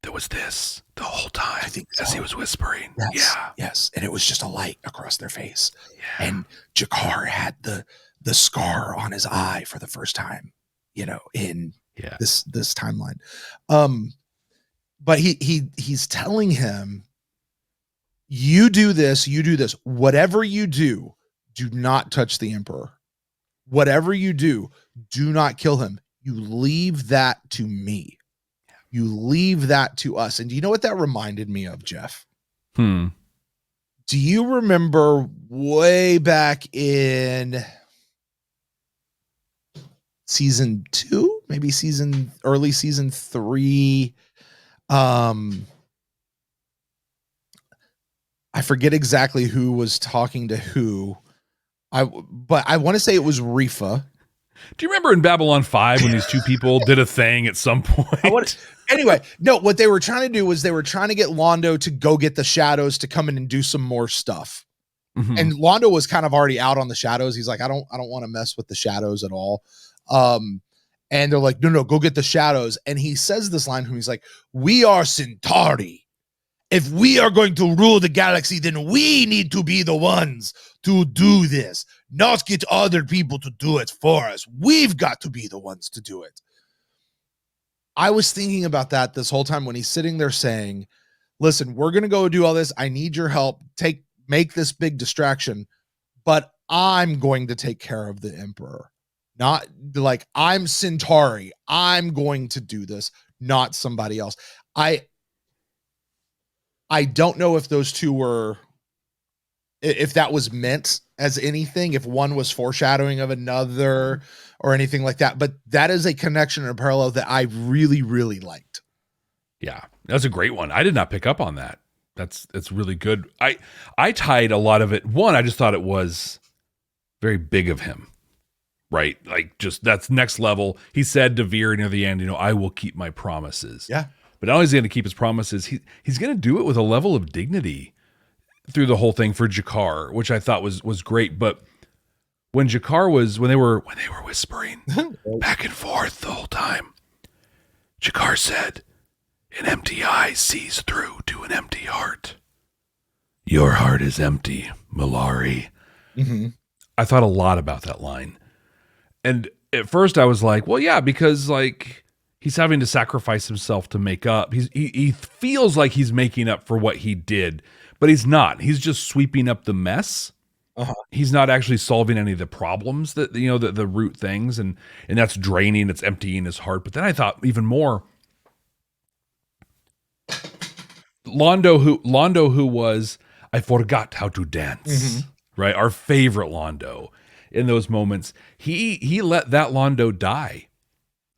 there was this the whole time. I think as so. he was whispering. Yes, Yeah. yes, and it was just a light across their face. Yeah. And Jakar had the scar on his eye for the first time, in this timeline. But he's telling him, you do this, whatever you do not touch the Emperor. Whatever you do not kill him. You leave that to me. You leave that to us. And do you know what that reminded me of, Jeff? Do you remember way back in season 2, maybe early season 3? I forget exactly who was talking to who. But I want to say it was Rifa. Do you remember in Babylon 5 when these two people did a thing at some point? Anyway, no, what they were trying to do was they were trying to get Londo to go get the shadows to come in and do some more stuff. Mm-hmm. And Londo was kind of already out on the shadows. He's like, I don't want to mess with the shadows at all. And they're like, no, go get the shadows. And he says this line, he's like, we are Centauri. If we are going to rule the galaxy, then we need to be the ones to do this, not get other people to do it for us. We've got to be the ones to do it. I was thinking about that this whole time when he's sitting there saying, listen, we're going to go do all this. I need your help. Make this big distraction, but I'm going to take care of the Emperor. Not like I'm Centauri. I'm going to do this, not somebody else. I don't know if those two if that was meant as anything, if one was foreshadowing of another or anything like that, but that is a connection and a parallel that I really, really liked. Yeah, that's a great one. I did not pick up on that. It's really good. I tied a lot of it. One, I just thought it was very big of him, right? Like just that's next level. He said to Veer near the end, I will keep my promises. Yeah. But not only is he going to keep his promises, he's going to do it with a level of dignity through the whole thing for Jakar, which I thought was great. But when Jakar when they were whispering back and forth the whole time, Jakar said, "An empty eye sees through to an empty heart. Your heart is empty, Malari." Mm-hmm. I thought a lot about that line. And at first I was like, well, yeah, because like he's having to sacrifice himself to make up. He feels like he's making up for what he did, but he's not. He's just sweeping up the mess. Uh-huh. He's not actually solving any of the problems that, the root things. And that's draining, it's emptying his heart. But then I thought even more, Londo who was, I forgot how to dance, right? Our favorite Londo in those moments. He let that Londo die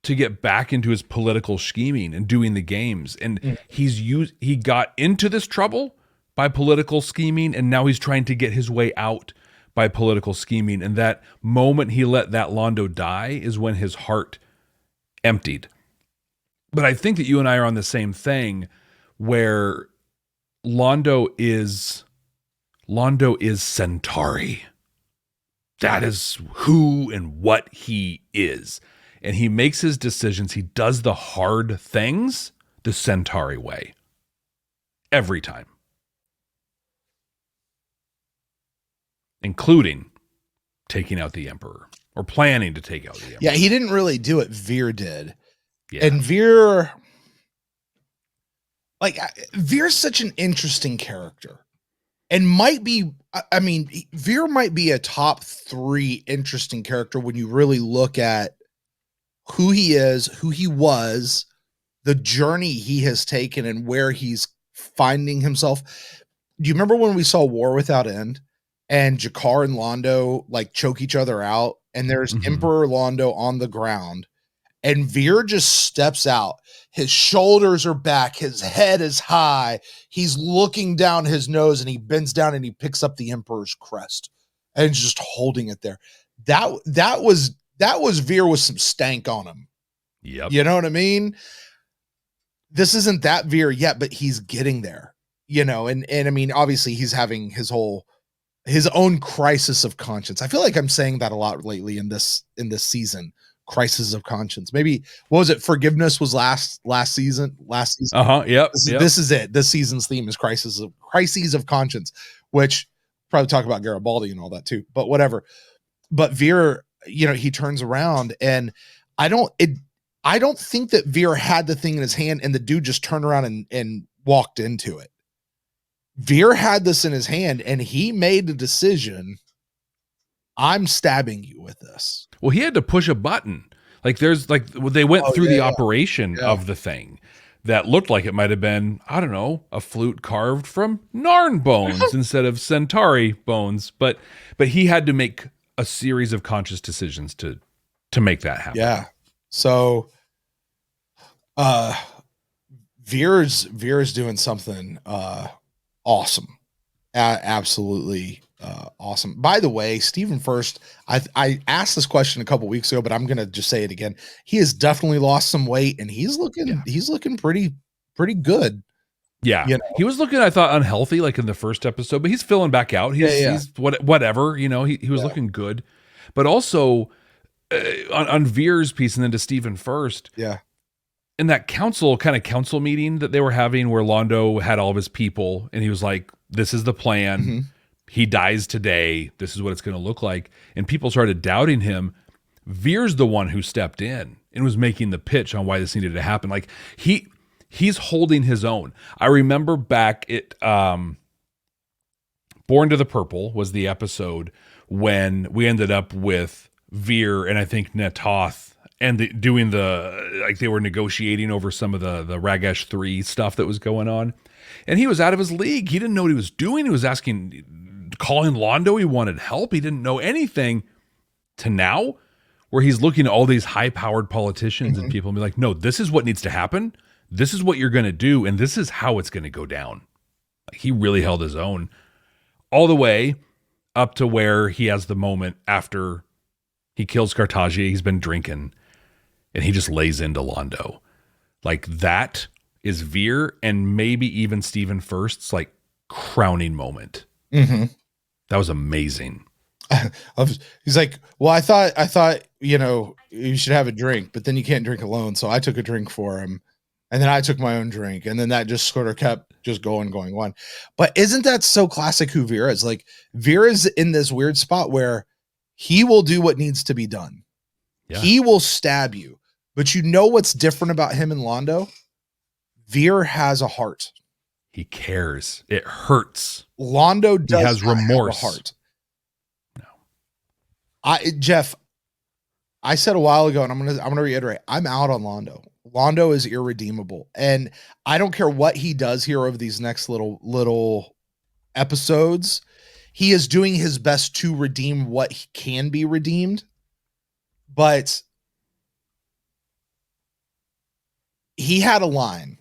to get back into his political scheming and doing the games. And he got into this trouble by political scheming, and now he's trying to get his way out by political scheming. And that moment he let that Londo die is when his heart emptied. But I think that you and I are on the same thing, where Londo is Centauri. That is who and what he is. And he makes his decisions. He does the hard things the Centauri way. Every time. including taking out the Emperor or planning to take out the Emperor. Yeah, he didn't really do it. Veer did. Yeah. And Veer, Veer's such an interesting character and might be, Veer might be a top 3 interesting character when you really look at who he is, who he was, the journey he has taken and where he's finding himself. Do you remember when we saw War Without End and Jakar and Londo like choke each other out and there's Emperor Londo on the ground and Veer just steps out. His shoulders are back. His head is high. He's looking down his nose and he bends down and he picks up the Emperor's crest and he's just holding it there. That was Veer with some stank on him. Yep. You know what I mean? This isn't that Veer yet, but he's getting there, and I mean, obviously he's having his own crisis of conscience. I feel like I'm saying that a lot lately in this season, crisis of conscience. Maybe, what was it? Forgiveness was last season. Yep. This is it. This season's theme is crises of conscience, which probably talk about Garibaldi and all that too, but whatever. But Veer, he turns around and I don't think that Veer had the thing in his hand and the dude just turned around and walked into it. Veer had this in his hand and he made the decision. I'm stabbing you with this. Well, he had to push a button. They went through the operation of the thing that looked like it might have been, I don't know, a flute carved from Narn bones instead of Centauri bones. But he had to make a series of conscious decisions to make that happen. Yeah. So Veer's doing something awesome. Absolutely awesome. By the way, Stephen First, I asked this question a couple weeks ago, but I'm gonna just say it again. He has definitely lost some weight and he's looking pretty good. Yeah. He was looking, I thought, unhealthy like in the first episode, but he's filling back out. He's whatever, he was looking good. But also on Veer's piece and then to Stephen First. Yeah. In that council meeting that they were having where Londo had all of his people and he was like, this is the plan. Mm-hmm. He dies today. This is what it's going to look like. And people started doubting him. Veer's the one who stepped in and was making the pitch on why this needed to happen. Like he's holding his own. I remember back at Born to the Purple was the episode when we ended up with Veer and I think Netoth and they were negotiating over some of the Ragesh 3 stuff that was going on. And he was out of his league. He didn't know what he was doing. He was calling Londo. He wanted help. He didn't know anything. To now, where he's looking at all these high-powered politicians and people and be like, no, this is what needs to happen. This is what you're going to do. And this is how it's going to go down. Like, he really held his own all the way up to where he has the moment after he kills Cartagia. He's been drinking and he just lays into Londo. Like, that is Veer and maybe even Stephen First's like crowning moment. Mm-hmm. That was amazing. He's like, well, I thought, you should have a drink, but then you can't drink alone. So I took a drink for him and then I took my own drink. And then that just sort of kept just going on. But isn't that so classic who Veer is? Like, Veer is in this weird spot where he will do what needs to be done. Yeah. He will stab you, but you know what's different about him and Londo? Veer has a heart. He cares. It hurts. Londo does. He has remorse. Have a heart. No. Jeff, I said a while ago, and I'm gonna reiterate, I'm out on Londo. Londo is irredeemable. And I don't care what he does here over these next little episodes. He is doing his best to redeem what he can be redeemed. But he had a line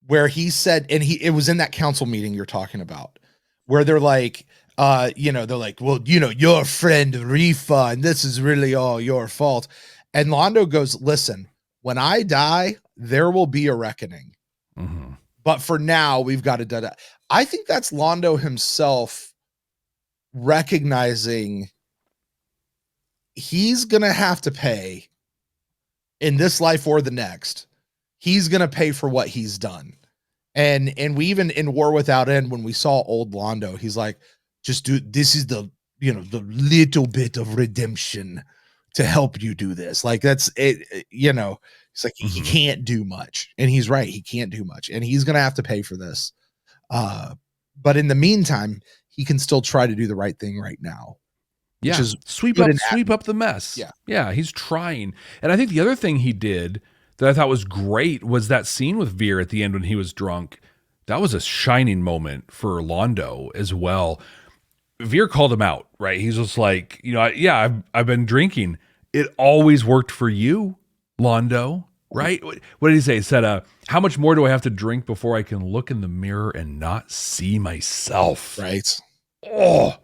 where he said, and it was in that council meeting you're talking about, where they're like, well, your friend Rifa, and this is really all your fault. And Londo goes, listen, when I die, there will be a reckoning. Mm-hmm. But for now, we've got to do that. I think that's Londo himself recognizing he's going to have to pay in this life or the next. He's going to pay for what he's done. And we even in War Without End, when we saw old Londo, he's like, just do this is the the little bit of redemption to help you do this. Like that's it, it's like he can't do much. And he's right, he can't do much. And he's gonna have to pay for this. But in the meantime, he can still try to do the right thing right now. Yeah, which is sweep up the mess. Yeah, he's trying. And I think the other thing he did that I thought was great was that scene with Veer at the end when he was drunk. That was a shining moment for Londo as well. Veer called him out, right? He's just like, I've been drinking. It always worked for you, Londo, right? What did he say? He said, how much more do I have to drink before I can look in the mirror and not see myself? Right. Oh,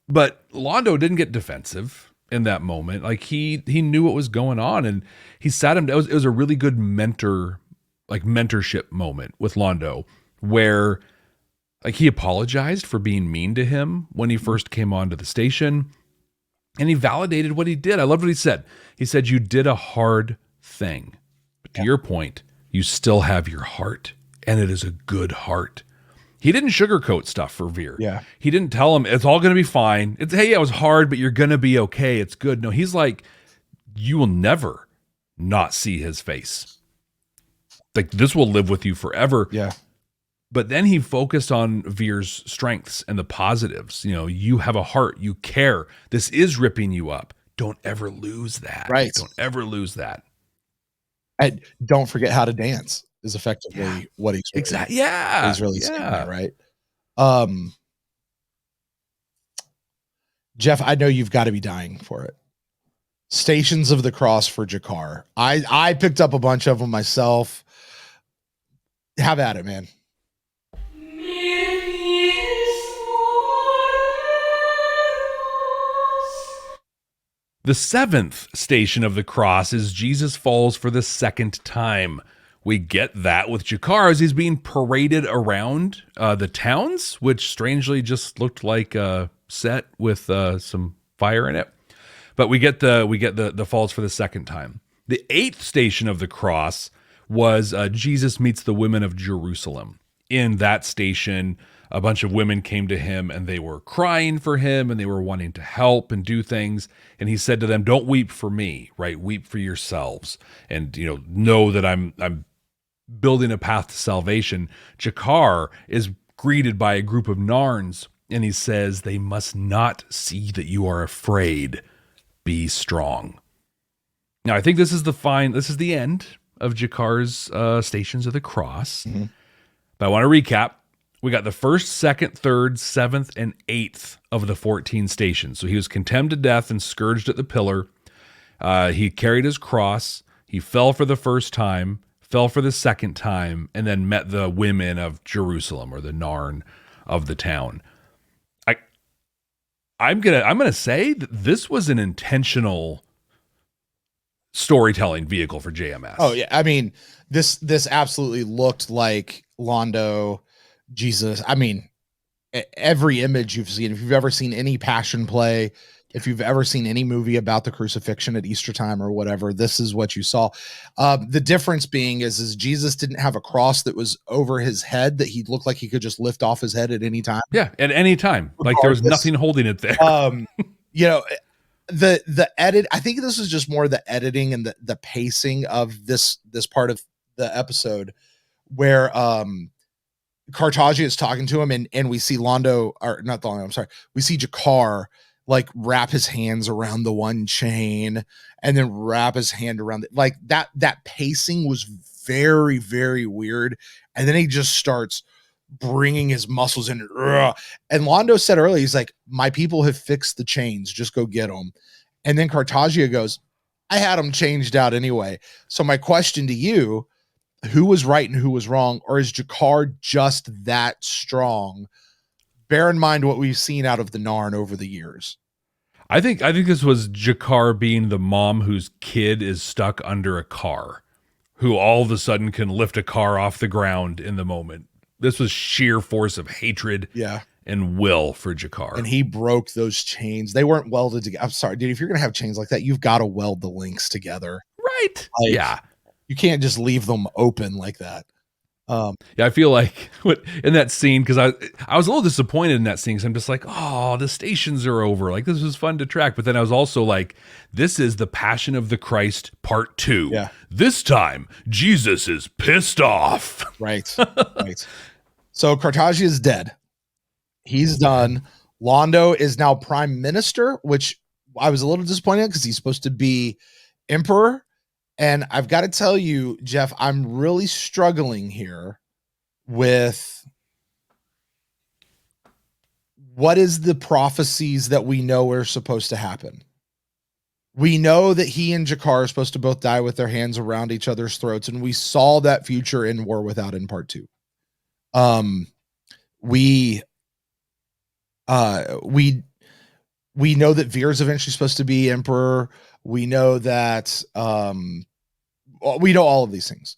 but Londo didn't get defensive in that moment. Like he knew what was going on, and he sat him. It was a really good mentorship moment with Londo, where like he apologized for being mean to him when he first came onto the station, and he validated what he did. I loved what he said. He said, "You did a hard thing, but to your point, you still have your heart, and it is a good heart." He didn't sugarcoat stuff for Veer. Yeah. He didn't tell him it's all going to be fine. Hey, it was hard, but you're going to be okay. It's good. No, he's like, you will never not see his face. Like this will live with you forever. Yeah. But then he focused on Veer's strengths and the positives. You have a heart, you care. This is ripping you up. Don't ever lose that. Right. Don't ever lose that. And don't forget how to dance. Is effectively what he's really, exactly. Yeah, he's really saying that, right? Jeff, I know you've got to be dying for it. Stations of the Cross for G'Kar. I picked up a bunch of them myself. Have at it, man. The seventh station of the cross is Jesus falls for the second time. We get that with G'Kar as he's being paraded around the towns, which strangely just looked like a set with some fire in it. But we get the falls for the second time. The eighth station of the cross was Jesus meets the women of Jerusalem. In that station, a bunch of women came to him and they were crying for him and they were wanting to help and do things. And he said to them, "Don't weep for me, right? Weep for yourselves, and know that I'm building a path to salvation." G'Kar is greeted by a group of Narns, and he says, "They must not see that you are afraid. Be strong." Now, I think this is the end of G'Kar's Stations of the Cross. Mm-hmm. But I want to recap. We got the first, second, third, seventh, and eighth of the 14 stations. So he was condemned to death and scourged at the pillar. He carried his cross. He fell for the first time, fell for the second time, and then met the women of Jerusalem, or the Narn of the town. I'm gonna say that this was an intentional storytelling vehicle for JMS. Oh yeah, I mean this absolutely looked like Londo, Jesus. I mean, every image you've seen, if you've ever seen any Passion play, if you've ever seen any movie about the crucifixion at Easter time or whatever, this is what you saw. The difference being is Jesus didn't have a cross that was over his head that he looked like he could just lift off his head at any time. Yeah, at any time. Like there was nothing holding it there. The edit, I think this is just more the editing and the pacing of this part of the episode where Cartagia is talking to him and we see Londo, or not Londo, I'm sorry, we see G'Kar like wrap his hands around the one chain and then wrap his hand around it. Like that pacing was very, very weird. And then he just starts bringing his muscles in. And Londo said earlier, he's like, "My people have fixed the chains. Just go get them." And then Cartagia goes, "I had them changed out anyway." So my question to you, who was right and who was wrong? Or is G'Kar just that strong? Bear in mind what we've seen out of the Narn over the years. I think this was G'Kar being the mom whose kid is stuck under a car, who all of a sudden can lift a car off the ground in the moment. This was sheer force of hatred and will for G'Kar. And he broke those chains. They weren't welded together. I'm sorry, dude. If you're going to have chains like that, you've got to weld the links together. Right. Like, yeah. You can't just leave them open like that. Yeah, I feel like in that scene, because I was a little disappointed in that scene, because I'm just like, oh, the stations are over. Like, this was fun to track. But then I was also like, this is the Passion of the Christ Part 2. Yeah. This time, Jesus is pissed off. Right. Right. So Carthagia is dead. He's done. Londo is now prime minister, which I was a little disappointed because he's supposed to be emperor. And I've got to tell you, Jeff, I'm really struggling here with what is the prophecies that we know are supposed to happen. We know that he and Jakar are supposed to both die with their hands around each other's throats, and we saw that future in War Without in Part 2. We know that Veer's eventually supposed to be emperor. We know that we know all of these things.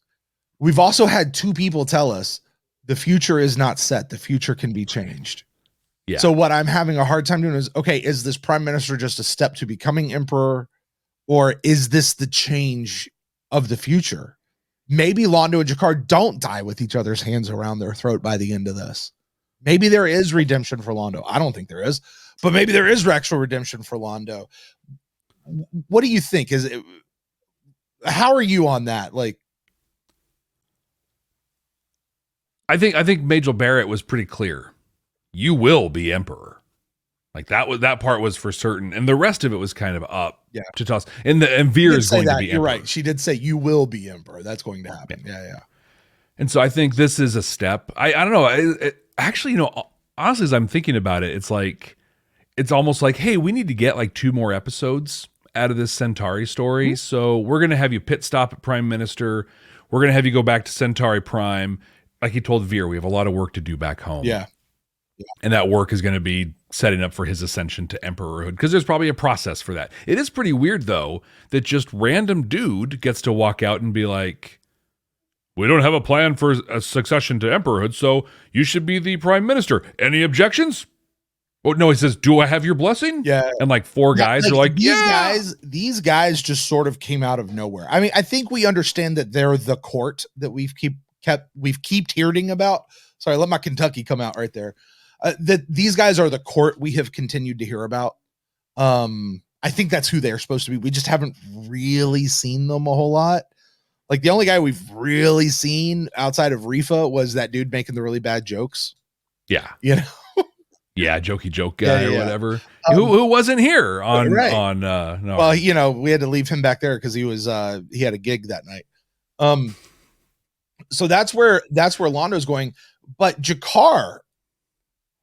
We've also had two people tell us the future is not set. The future can be changed. Yeah. So what I'm having a hard time doing is, okay, is this prime minister just a step to becoming emperor, or is this the change of the future? Maybe Londo and Jakar don't die with each other's hands around their throat by the end of this. Maybe there is redemption for Londo. I don't think there is, but maybe there is actual redemption for Londo. What do you think? How are you on that? Like, I think Majel Barrett was pretty clear. You will be emperor. Like that part was for certain, and the rest of it was kind of up to toss. And Veer is going to be emperor. You're right. She did say you will be emperor. That's going to happen. Yeah. And so I think this is a step. I don't know. Actually, honestly, as I'm thinking about it, it's almost like, hey, we need to get like 2 more episodes out of this Centauri story. Mm-hmm. So we're going to have you pit stop at Prime Minister. We're going to have you go back to Centauri Prime. Like he told Veer, we have a lot of work to do back home. Yeah. And that work is going to be setting up for his ascension to emperorhood, because there's probably a process for that. It is pretty weird, though, that just random dude gets to walk out and be like, we don't have a plan for a succession to emperorhood, so you should be the prime minister. Any objections? Oh, no, he says, do I have your blessing? Yeah. And like 4 guys are like, these guys just sort of came out of nowhere. I mean, I think we understand that they're the court that we've kept hearing about. Sorry, let my Kentucky come out right there. That these guys are the court we have continued to hear about. I think that's who they're supposed to be. We just haven't really seen them a whole lot. Like the only guy we've really seen outside of Rifa was that dude making the really bad jokes. Yeah. You know? Yeah, jokey joke guy or whatever. Who wasn't here on no. Well, you know, we had to leave him back there because he had a gig that night. So that's where Londo's going. But Jakar,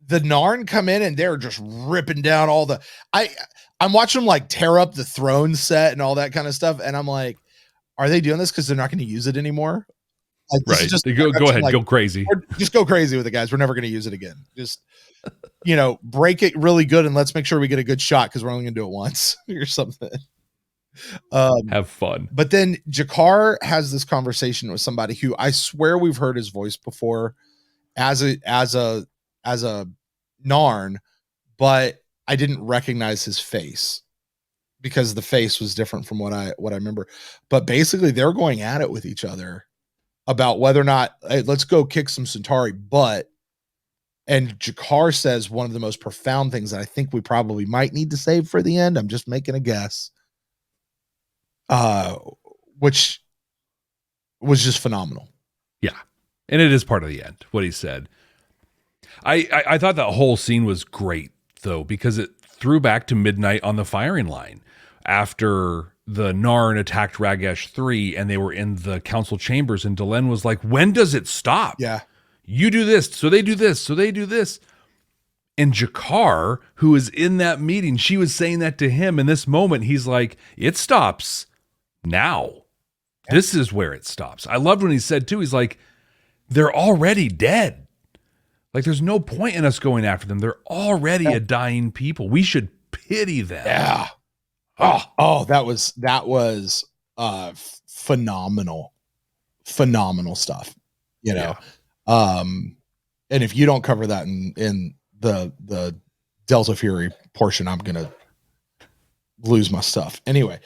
the Narn come in and they're just ripping down all the I'm watching them like tear up the throne set and all that kind of stuff, and I'm like, are they doing this because they're not going to use it anymore? Like, right. Just go ahead, go crazy. Just go crazy with it, guys. We're never going to use it again. Just, break it really good and let's make sure we get a good shot because we're only going to do it once or something. Have fun. But then Jakar has this conversation with somebody who I swear we've heard his voice before as a Narn, but I didn't recognize his face because the face was different from what I remember. But basically they're going at it with each other about whether or not, hey, let's go kick some Centauri butt. And Jakar says one of the most profound things that I think we probably might need to save for the end. I'm just making a guess. Which was just phenomenal. Yeah. And it is part of the end, what he said. I thought that whole scene was great, though, because it threw back to midnight on the firing line after the Narn attacked Ragesh 3 and they were in the council chambers, and Delenn was like, when does it stop? Yeah. You do this, so they do this, so they do this. And Jakar, who was in that meeting, she was saying that to him in this moment. He's like, it stops now. Yeah. This is where it stops. I loved when he said, too, he's like, they're already dead. Like, there's no point in us going after them. They're already a dying people. We should pity them. Yeah. Oh, that was phenomenal stuff. Yeah. And if you don't cover that in the Delta Fury portion, I'm gonna lose my stuff. Anyway,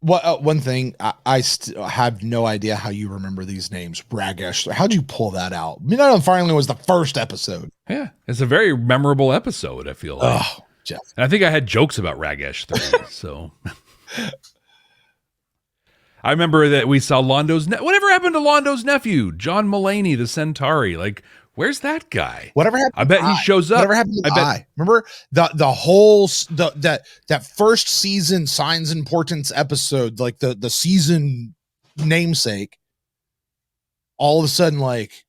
One thing I have no idea how you remember these names. Ragesh, how'd you pull that out? Midnight on the Firing Line was the first episode. Yeah, it's a very memorable episode, I feel like. Oh, Jeff. And I think I had jokes about Ragesh 3, so. I remember that we saw Londo's... Whatever happened to Londo's nephew? John Mulaney, the Centauri. Like, where's that guy? Whatever happened? I bet he shows up. Whatever happened to I? Remember the whole that first season Signs and Portents episode, like the season namesake. All of a sudden, like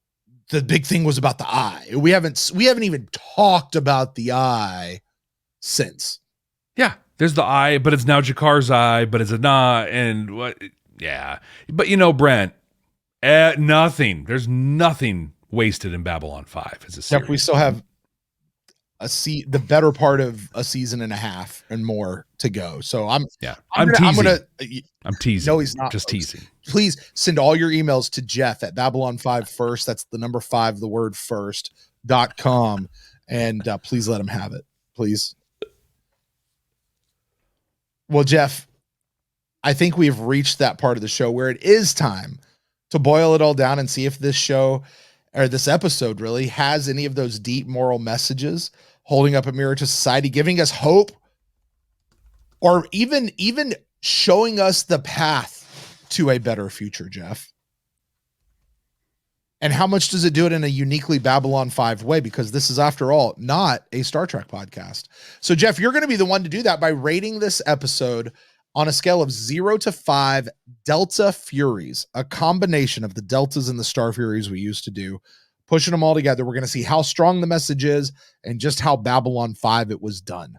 the big thing was about the eye. We haven't even talked about the eye since. Yeah, there's the eye, but it's now Jakar's eye, but it's a not, and what? Yeah, but Brent, nothing. There's nothing wasted in Babylon 5 as a series. Yep, we still have the better part of a season and a half and more to go. So I'm teasing. No, he's not. Just folks. teasing. Please send all your emails to Jeff at Babylon5first. That's the number 5, the word first.com. And please let him have it. Please. Well, Jeff, I think we've reached that part of the show where it is time to boil it all down and see if this show or this episode really has any of those deep moral messages, holding up a mirror to society, giving us hope, or even showing us the path to a better future, Jeff. And how much does it do it in a uniquely Babylon 5 way? Because this is, after all, not a Star Trek podcast. So, Jeff, you're going to be the one to do that by rating this episode on a scale of 0 to 5 Delta Furies, a combination of the Deltas and the Star Furies we used to do, pushing them all together. We're going to see how strong the message is and just how Babylon 5 it was done.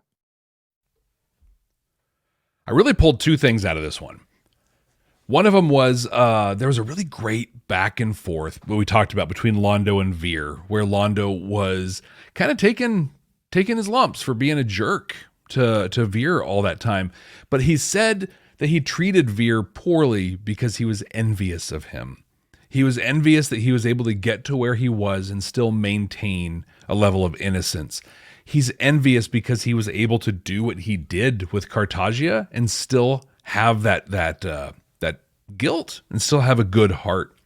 I really pulled two things out of this one. One of them was there was a really great back and forth what we talked about between Londo and Veer, where Londo was kind of taking his lumps for being a jerk to Veer all that time. But he said that he treated Veer poorly because he was envious of him. He was envious that he was able to get to where he was and still maintain a level of innocence. He's envious because he was able to do what he did with Cartagia and still have that guilt and still have a good heart.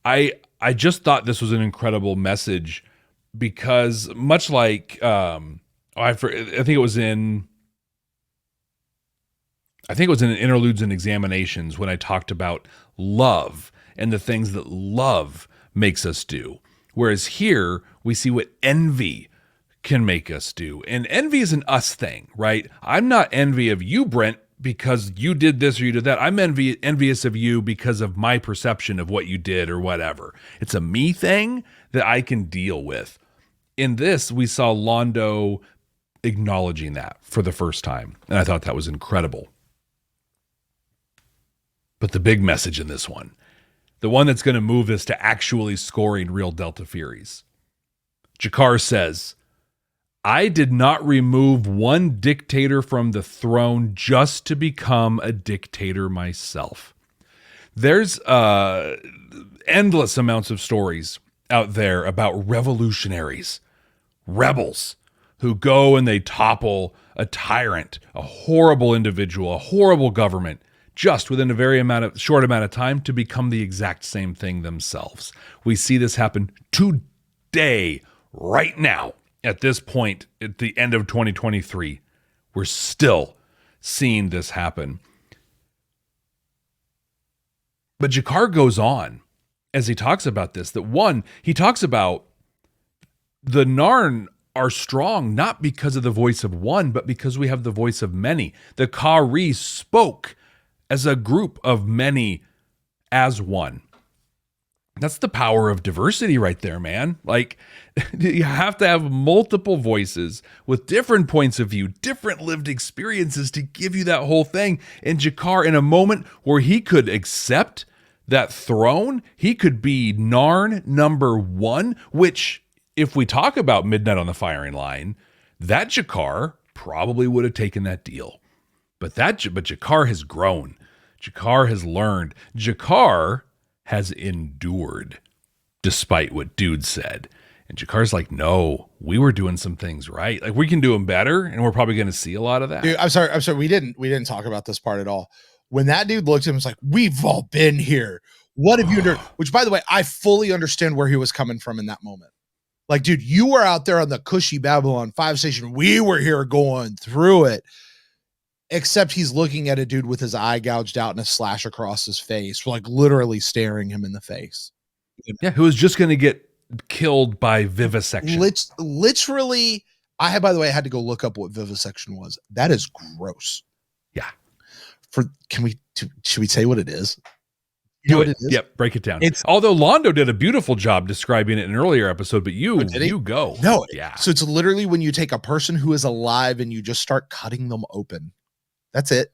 I just thought this was an incredible message because much like I think it was in Interludes and Examinations when I talked about love and the things that love makes us do. Whereas here we see what envy can make us do. And envy is an us thing, right? I'm not envy of you, Brent, because you did this or you did that. I'm envious of you because of my perception of what you did or whatever. It's a me thing that I can deal with. In this, we saw Londo acknowledging that for the first time. And I thought that was incredible. But the big message in this one, the one that's going to move us to actually scoring real Delta Furies. Jakar says, I did not remove one dictator from the throne just to become a dictator myself. There's endless amounts of stories out there about revolutionaries, rebels, who go and they topple a tyrant, a horrible individual, a horrible government, just within a very short amount of time to become the exact same thing themselves. We see this happen today, right now. At this point, at the end of 2023, we're still seeing this happen. But Jakar goes on as he talks about this, that one, he talks about the Narn are strong, not because of the voice of one, but because we have the voice of many. The Kari spoke as a group of many as one. That's the power of diversity right there, man. Like, you have to have multiple voices with different points of view, different lived experiences to give you that whole thing. And Jakar, in a moment where he could accept that throne, he could be Narn number 1, which, if we talk about Midnight on the Firing Line, that Jakar probably would have taken that deal. But Jakar has grown. Jakar has learned. Jakar has endured despite what dude said. And Jakar's like, no, we were doing some things right. Like, we can do them better, and we're probably going to see a lot of that. Dude, I'm sorry. We didn't talk about this part at all. when that dude looked at him, it's like, we've all been here. What have you done? Which, by the way, I fully understand where he was coming from in that moment. Like, dude, you were out there on the cushy Babylon 5 station. We were here going through it. Except he's looking at a dude with his eye gouged out and a slash across his face, like literally staring him in the face. Yeah, who was just going to get killed by vivisection. Literally, by the way, I had to go look up what vivisection was. That is gross. Yeah. Should we say what it is? You know what it is? Yep, break it down. Although Londo did a beautiful job describing it in an earlier episode, but you go. No. Yeah. So it's literally when you take a person who is alive and you just start cutting them open. That's it.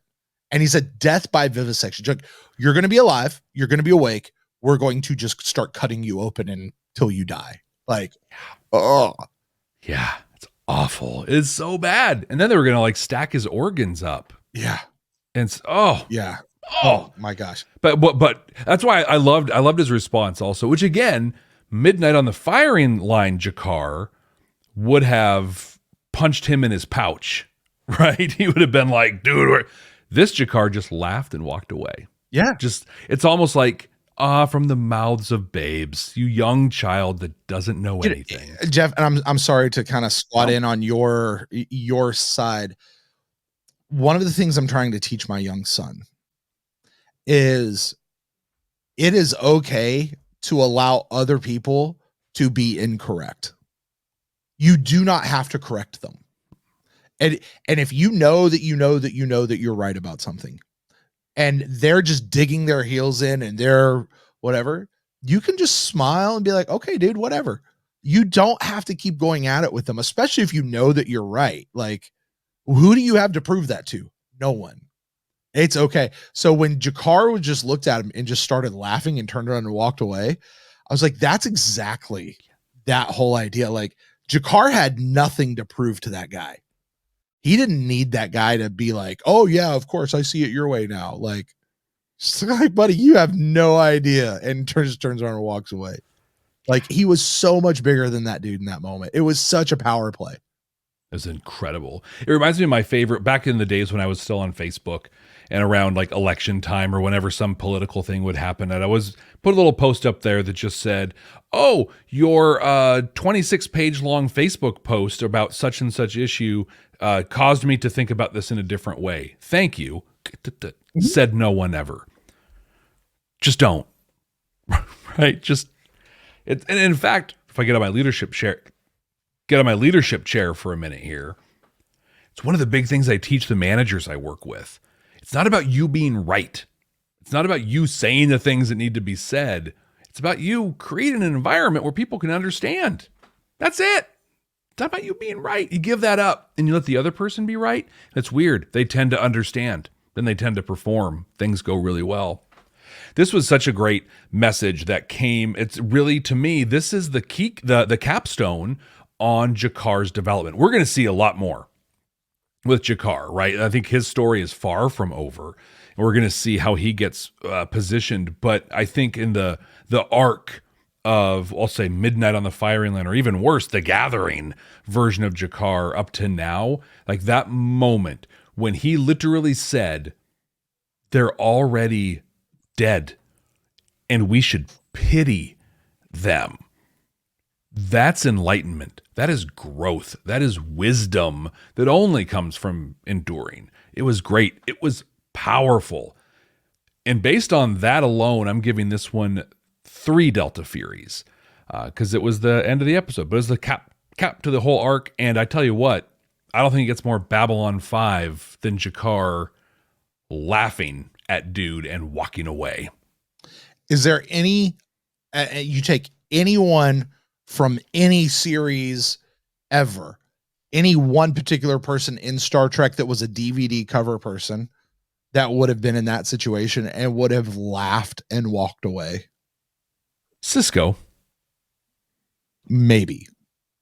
And he said death by vivisection. You're going to be alive. You're going to be awake. We're going to just start cutting you open until you die. Like, oh. Yeah, it's awful. It's so bad. And then they were going to like stack his organs up. Yeah. And yeah. Oh my gosh. But that's why I loved his response also, which again, midnight on the firing line, G'Kar would have punched him in his pouch. Right? He would have been like, dude, this G'Kar just laughed and walked away. Yeah. It's almost like, from the mouths of babes, you young child that doesn't know anything. Jeff, and I'm sorry to kind of squat in on your side. One of the things I'm trying to teach my young son is it is okay to allow other people to be incorrect. You do not have to correct them. And if you know that you're right about something and they're just digging their heels in and they're whatever, you can just smile and be like, okay, dude, whatever. You don't have to keep going at it with them, especially if you know that you're right. Like, who do you have to prove that to? No one. It's okay. So when G'Kar just looked at him and just started laughing and turned around and walked away, I was like, that's exactly that whole idea. Like, G'Kar had nothing to prove to that guy. He didn't need that guy to be like, oh yeah, of course I see it your way now. Like, just like, buddy, you have no idea. And turns around and walks away. Like, he was so much bigger than that dude in that moment. It was such a power play. It was incredible. It reminds me of my favorite back in the days when I was still on Facebook and around like election time or whenever some political thing would happen. And I was put a little post up there that just said, oh, your 26-page long Facebook post about such and such issue caused me to think about this in a different way. Thank you. Said no one ever. Just don't. Right? And in fact, if I get on my leadership chair for a minute here, it's one of the big things I teach the managers I work with. It's not about you being right. It's not about you saying the things that need to be said. It's about you creating an environment where people can understand. That's it. It's not about you being right. You give that up and you let the other person be right. That's weird. They tend to understand. Then they tend to perform. Things go really well. This was such a great message that came. It's really, to me, this is the key, the capstone on G'Kar's development. We're going to see a lot more with G'Kar, right? I think his story is far from over. And we're going to see how he gets positioned. But I think in the arc of, I'll say, Midnight on the Firing Line, or even worse, the Gathering version of G'Kar up to now, like that moment when he literally said, they're already dead and we should pity them. That's enlightenment. That is growth. That is wisdom that only comes from enduring. It was great. It was powerful. And based on that alone, I'm giving this one 3 Delta Furies because it was the end of the episode, but it was the cap to the whole arc. And I tell you what, I don't think it gets more Babylon 5 than G'Kar laughing at dude and walking away. Is there any, you take anyone from any series ever, any one particular person in Star Trek that was a DVD cover person that would have been in that situation and would have laughed and walked away? Cisco. Maybe.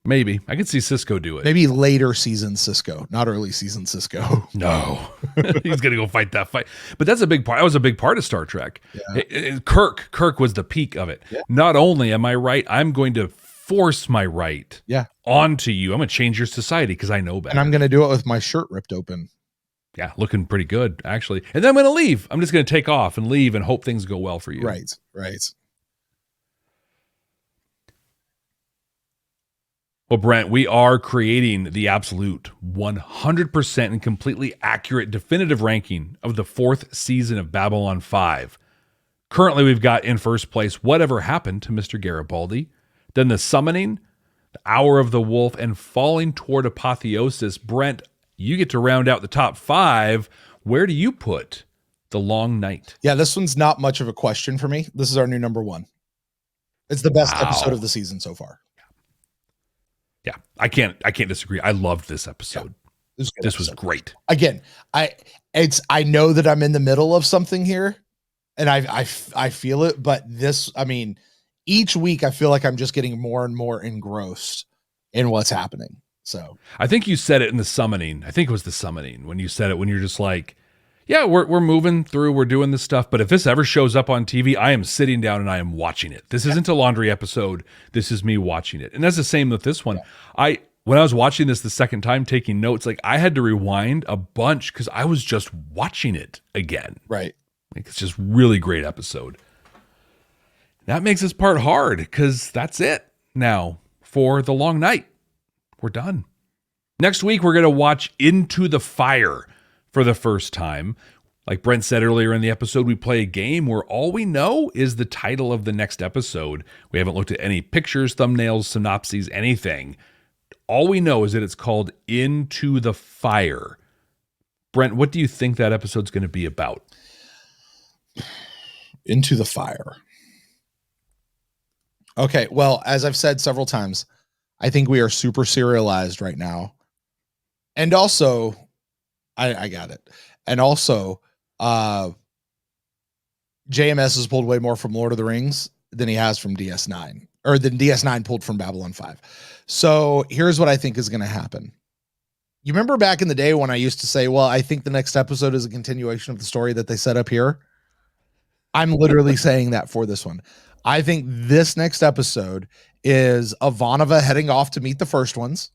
I could see Cisco do it. Maybe later season Cisco, not early season Cisco. No, he's going to go fight that fight. But that's a big part. That was a big part of Star Trek. Yeah. Kirk was the peak of it. Yeah. Not only am I right, I'm going to force my right onto you. I'm going to change your society because I know better. And I'm going to do it with my shirt ripped open. Yeah, looking pretty good, actually. And then I'm going to leave. I'm just going to take off and leave and hope things go well for you. Right. Well, Brent, we are creating the absolute 100% and completely accurate definitive ranking of the 4th season of Babylon 5. Currently, we've got in first place Whatever Happened to Mr. Garibaldi, then The Summoning, The Hour of the Wolf, and Falling Toward Apotheosis. Brent, you get to round out the top 5. Where do you put The Long Night? Yeah, this one's not much of a question for me. This is our new number 1. It's the best episode of the season so far. Yeah, I can't disagree. I loved this episode. Yeah, this was great. Again, I know that I'm in the middle of something here, and I feel it. But this, I mean, each week I feel like I'm just getting more and more engrossed in what's happening. So I think you said it in The Summoning. I think it was The Summoning when you said it, when you're just like, yeah, we're moving through, we're doing this stuff, but if this ever shows up on TV, I am sitting down and I am watching it. This isn't a laundry episode. This is me watching it. And that's the same with this one. Yeah. When I was watching this the second time, taking notes, like I had to rewind a bunch because I was just watching it again. Right. Like, it's just really great episode. That makes this part hard because that's it now for The Long Night. We're done. Next week, we're going to watch Into the Fire for the first time. Like Brent said earlier in the episode, we play a game where all we know is the title of the next episode. We haven't looked at any pictures, thumbnails, synopses, anything. All we know is that it's called Into the Fire. Brent, what do you think that episode's going to be about? Into the Fire. Okay, well, as I've said several times, I think we are super serialized right now. And also, I got it. And also, JMS has pulled way more from Lord of the Rings than he has from DS9, or than DS9 pulled from Babylon 5. So here's what I think is going to happen. You remember back in the day when I used to say, well, I think the next episode is a continuation of the story that they set up here? I'm literally saying that for this one. I think this next episode is Ivanova heading off to meet the first ones,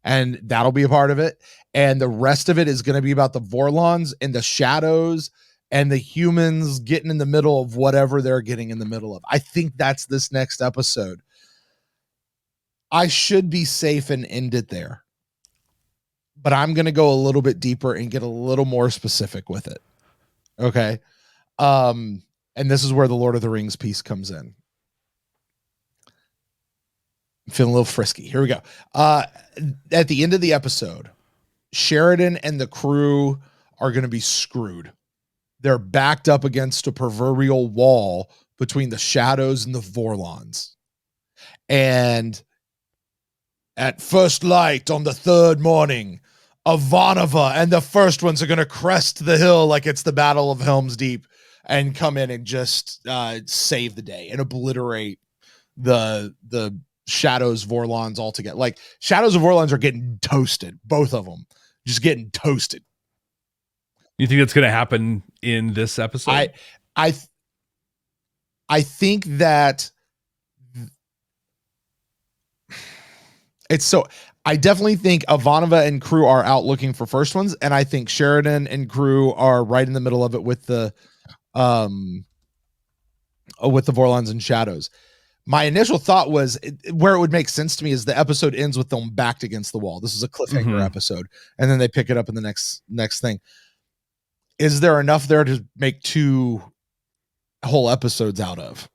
and that'll be a part of it. And the rest of it is going to be about the Vorlons and the shadows and the humans getting in the middle of whatever they're getting in the middle of. I think that's this next episode. I should be safe and end it there, but I'm going to go a little bit deeper and get a little more specific with it. Okay. And this is where the Lord of the Rings piece comes in. I'm feeling a little frisky. Here we go. At the end of the episode, Sheridan and the crew are going to be screwed. They're backed up against a proverbial wall between the shadows and the Vorlons. And at first light on the third morning, Ivanova and the first ones are going to crest the hill like it's the Battle of Helm's Deep and come in and just save the day and obliterate the Shadows Vorlons altogether. Like, Shadows of Vorlons are getting toasted, both of them just getting toasted. You think it's going to happen in this episode? I think that it's so. I definitely think Ivanova and crew are out looking for first ones, and I think Sheridan and crew are right in the middle of it with the Vorlons and Shadows. My initial thought was where it would make sense to me is the episode ends with them backed against the wall. This is a cliffhanger episode, and then they pick it up in the next thing. Is there enough there to make 2 whole episodes out of?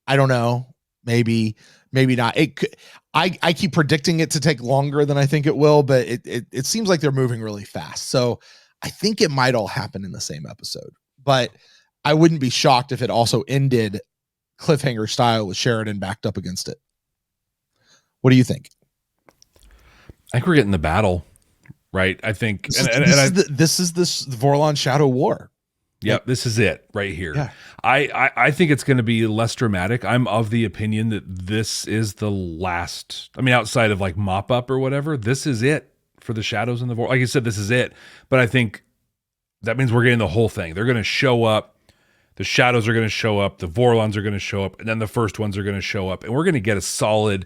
I don't know. Maybe not. It could. I keep predicting it to take longer than I think it will, but it seems like they're moving really fast. So I think it might all happen in the same episode, but I wouldn't be shocked if it also ended cliffhanger style with Sheridan backed up against it. What do you think? I think we're getting the battle, right? I think this is the Vorlon Shadow War. Yeah, this is it right here. Yeah. I think it's going to be less dramatic. I'm of the opinion that this is the last. I mean, outside of like mop up or whatever, this is it for the Shadows and the Vorlons. Like you said, this is it. But I think that means we're getting the whole thing. They're going to show up. The Shadows are going to show up. The Vorlons are going to show up. And then the first ones are going to show up. And we're going to get a solid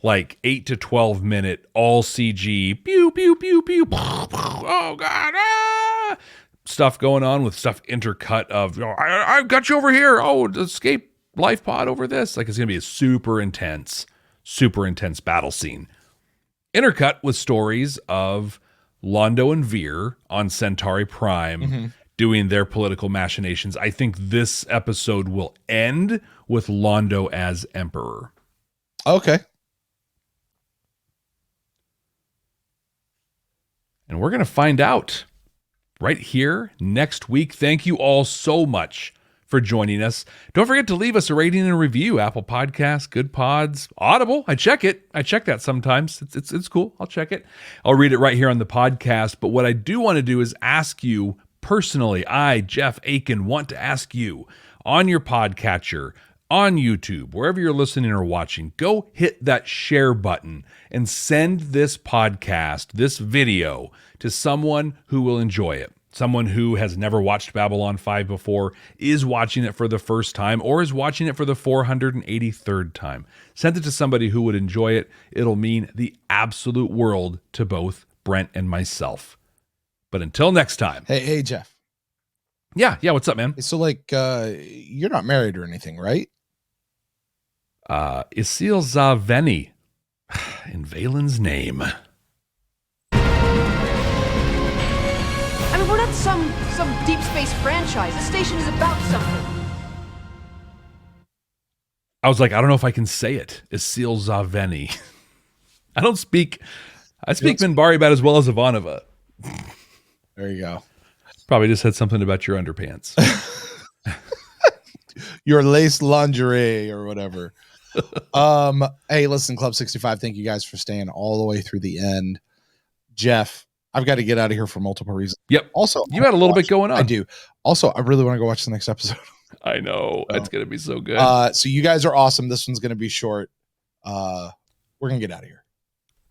like 8 to 12 minute all CG. Pew, pew, pew, pew. Oh, God. Ah! stuff going on with stuff intercut of, I've got you over here. Oh, escape life pod over this. Like, it's going to be a super intense battle scene. Intercut with stories of Londo and Veer on Centauri Prime doing their political machinations. I think this episode will end with Londo as Emperor. Okay. And we're going to find out right here next week. Thank you all so much for joining us. Don't forget to leave us a rating and a review. Apple Podcasts, Good Pods, Audible. I check it. I check that sometimes. It's cool. I'll check it. I'll read it right here on the podcast. But what I do want to do is ask you personally. I, Jeff Akin, want to ask you on your podcatcher, on YouTube, wherever you're listening or watching, go hit that share button and send this podcast, this video, to someone who will enjoy it. Someone who has never watched Babylon 5 before, is watching it for the first time, or is watching it for the 483rd time. Send it to somebody who would enjoy it. It'll mean the absolute world to both Brent and myself. But until next time. Hey, Jeff. Yeah, what's up, man? So, like, you're not married or anything, right? Isil Zaveni, in Valen's name. I mean, we're not some deep space franchise. This station is about something. I was like, I don't know if I can say it. Isil Zaveni. I speak Minbari about as well as Ivanova. There you go. Probably just said something about your underpants. Your lace lingerie or whatever. Hey, listen, Club 65, thank you guys for staying all the way through the end. Jeff, I've got to get out of here for multiple reasons. Yep. Also, you had a little bit going on. I do. Also, I really want to go watch the next episode. I know. It's going to be so good. So you guys are awesome. This one's going to be short. We're going to get out of here.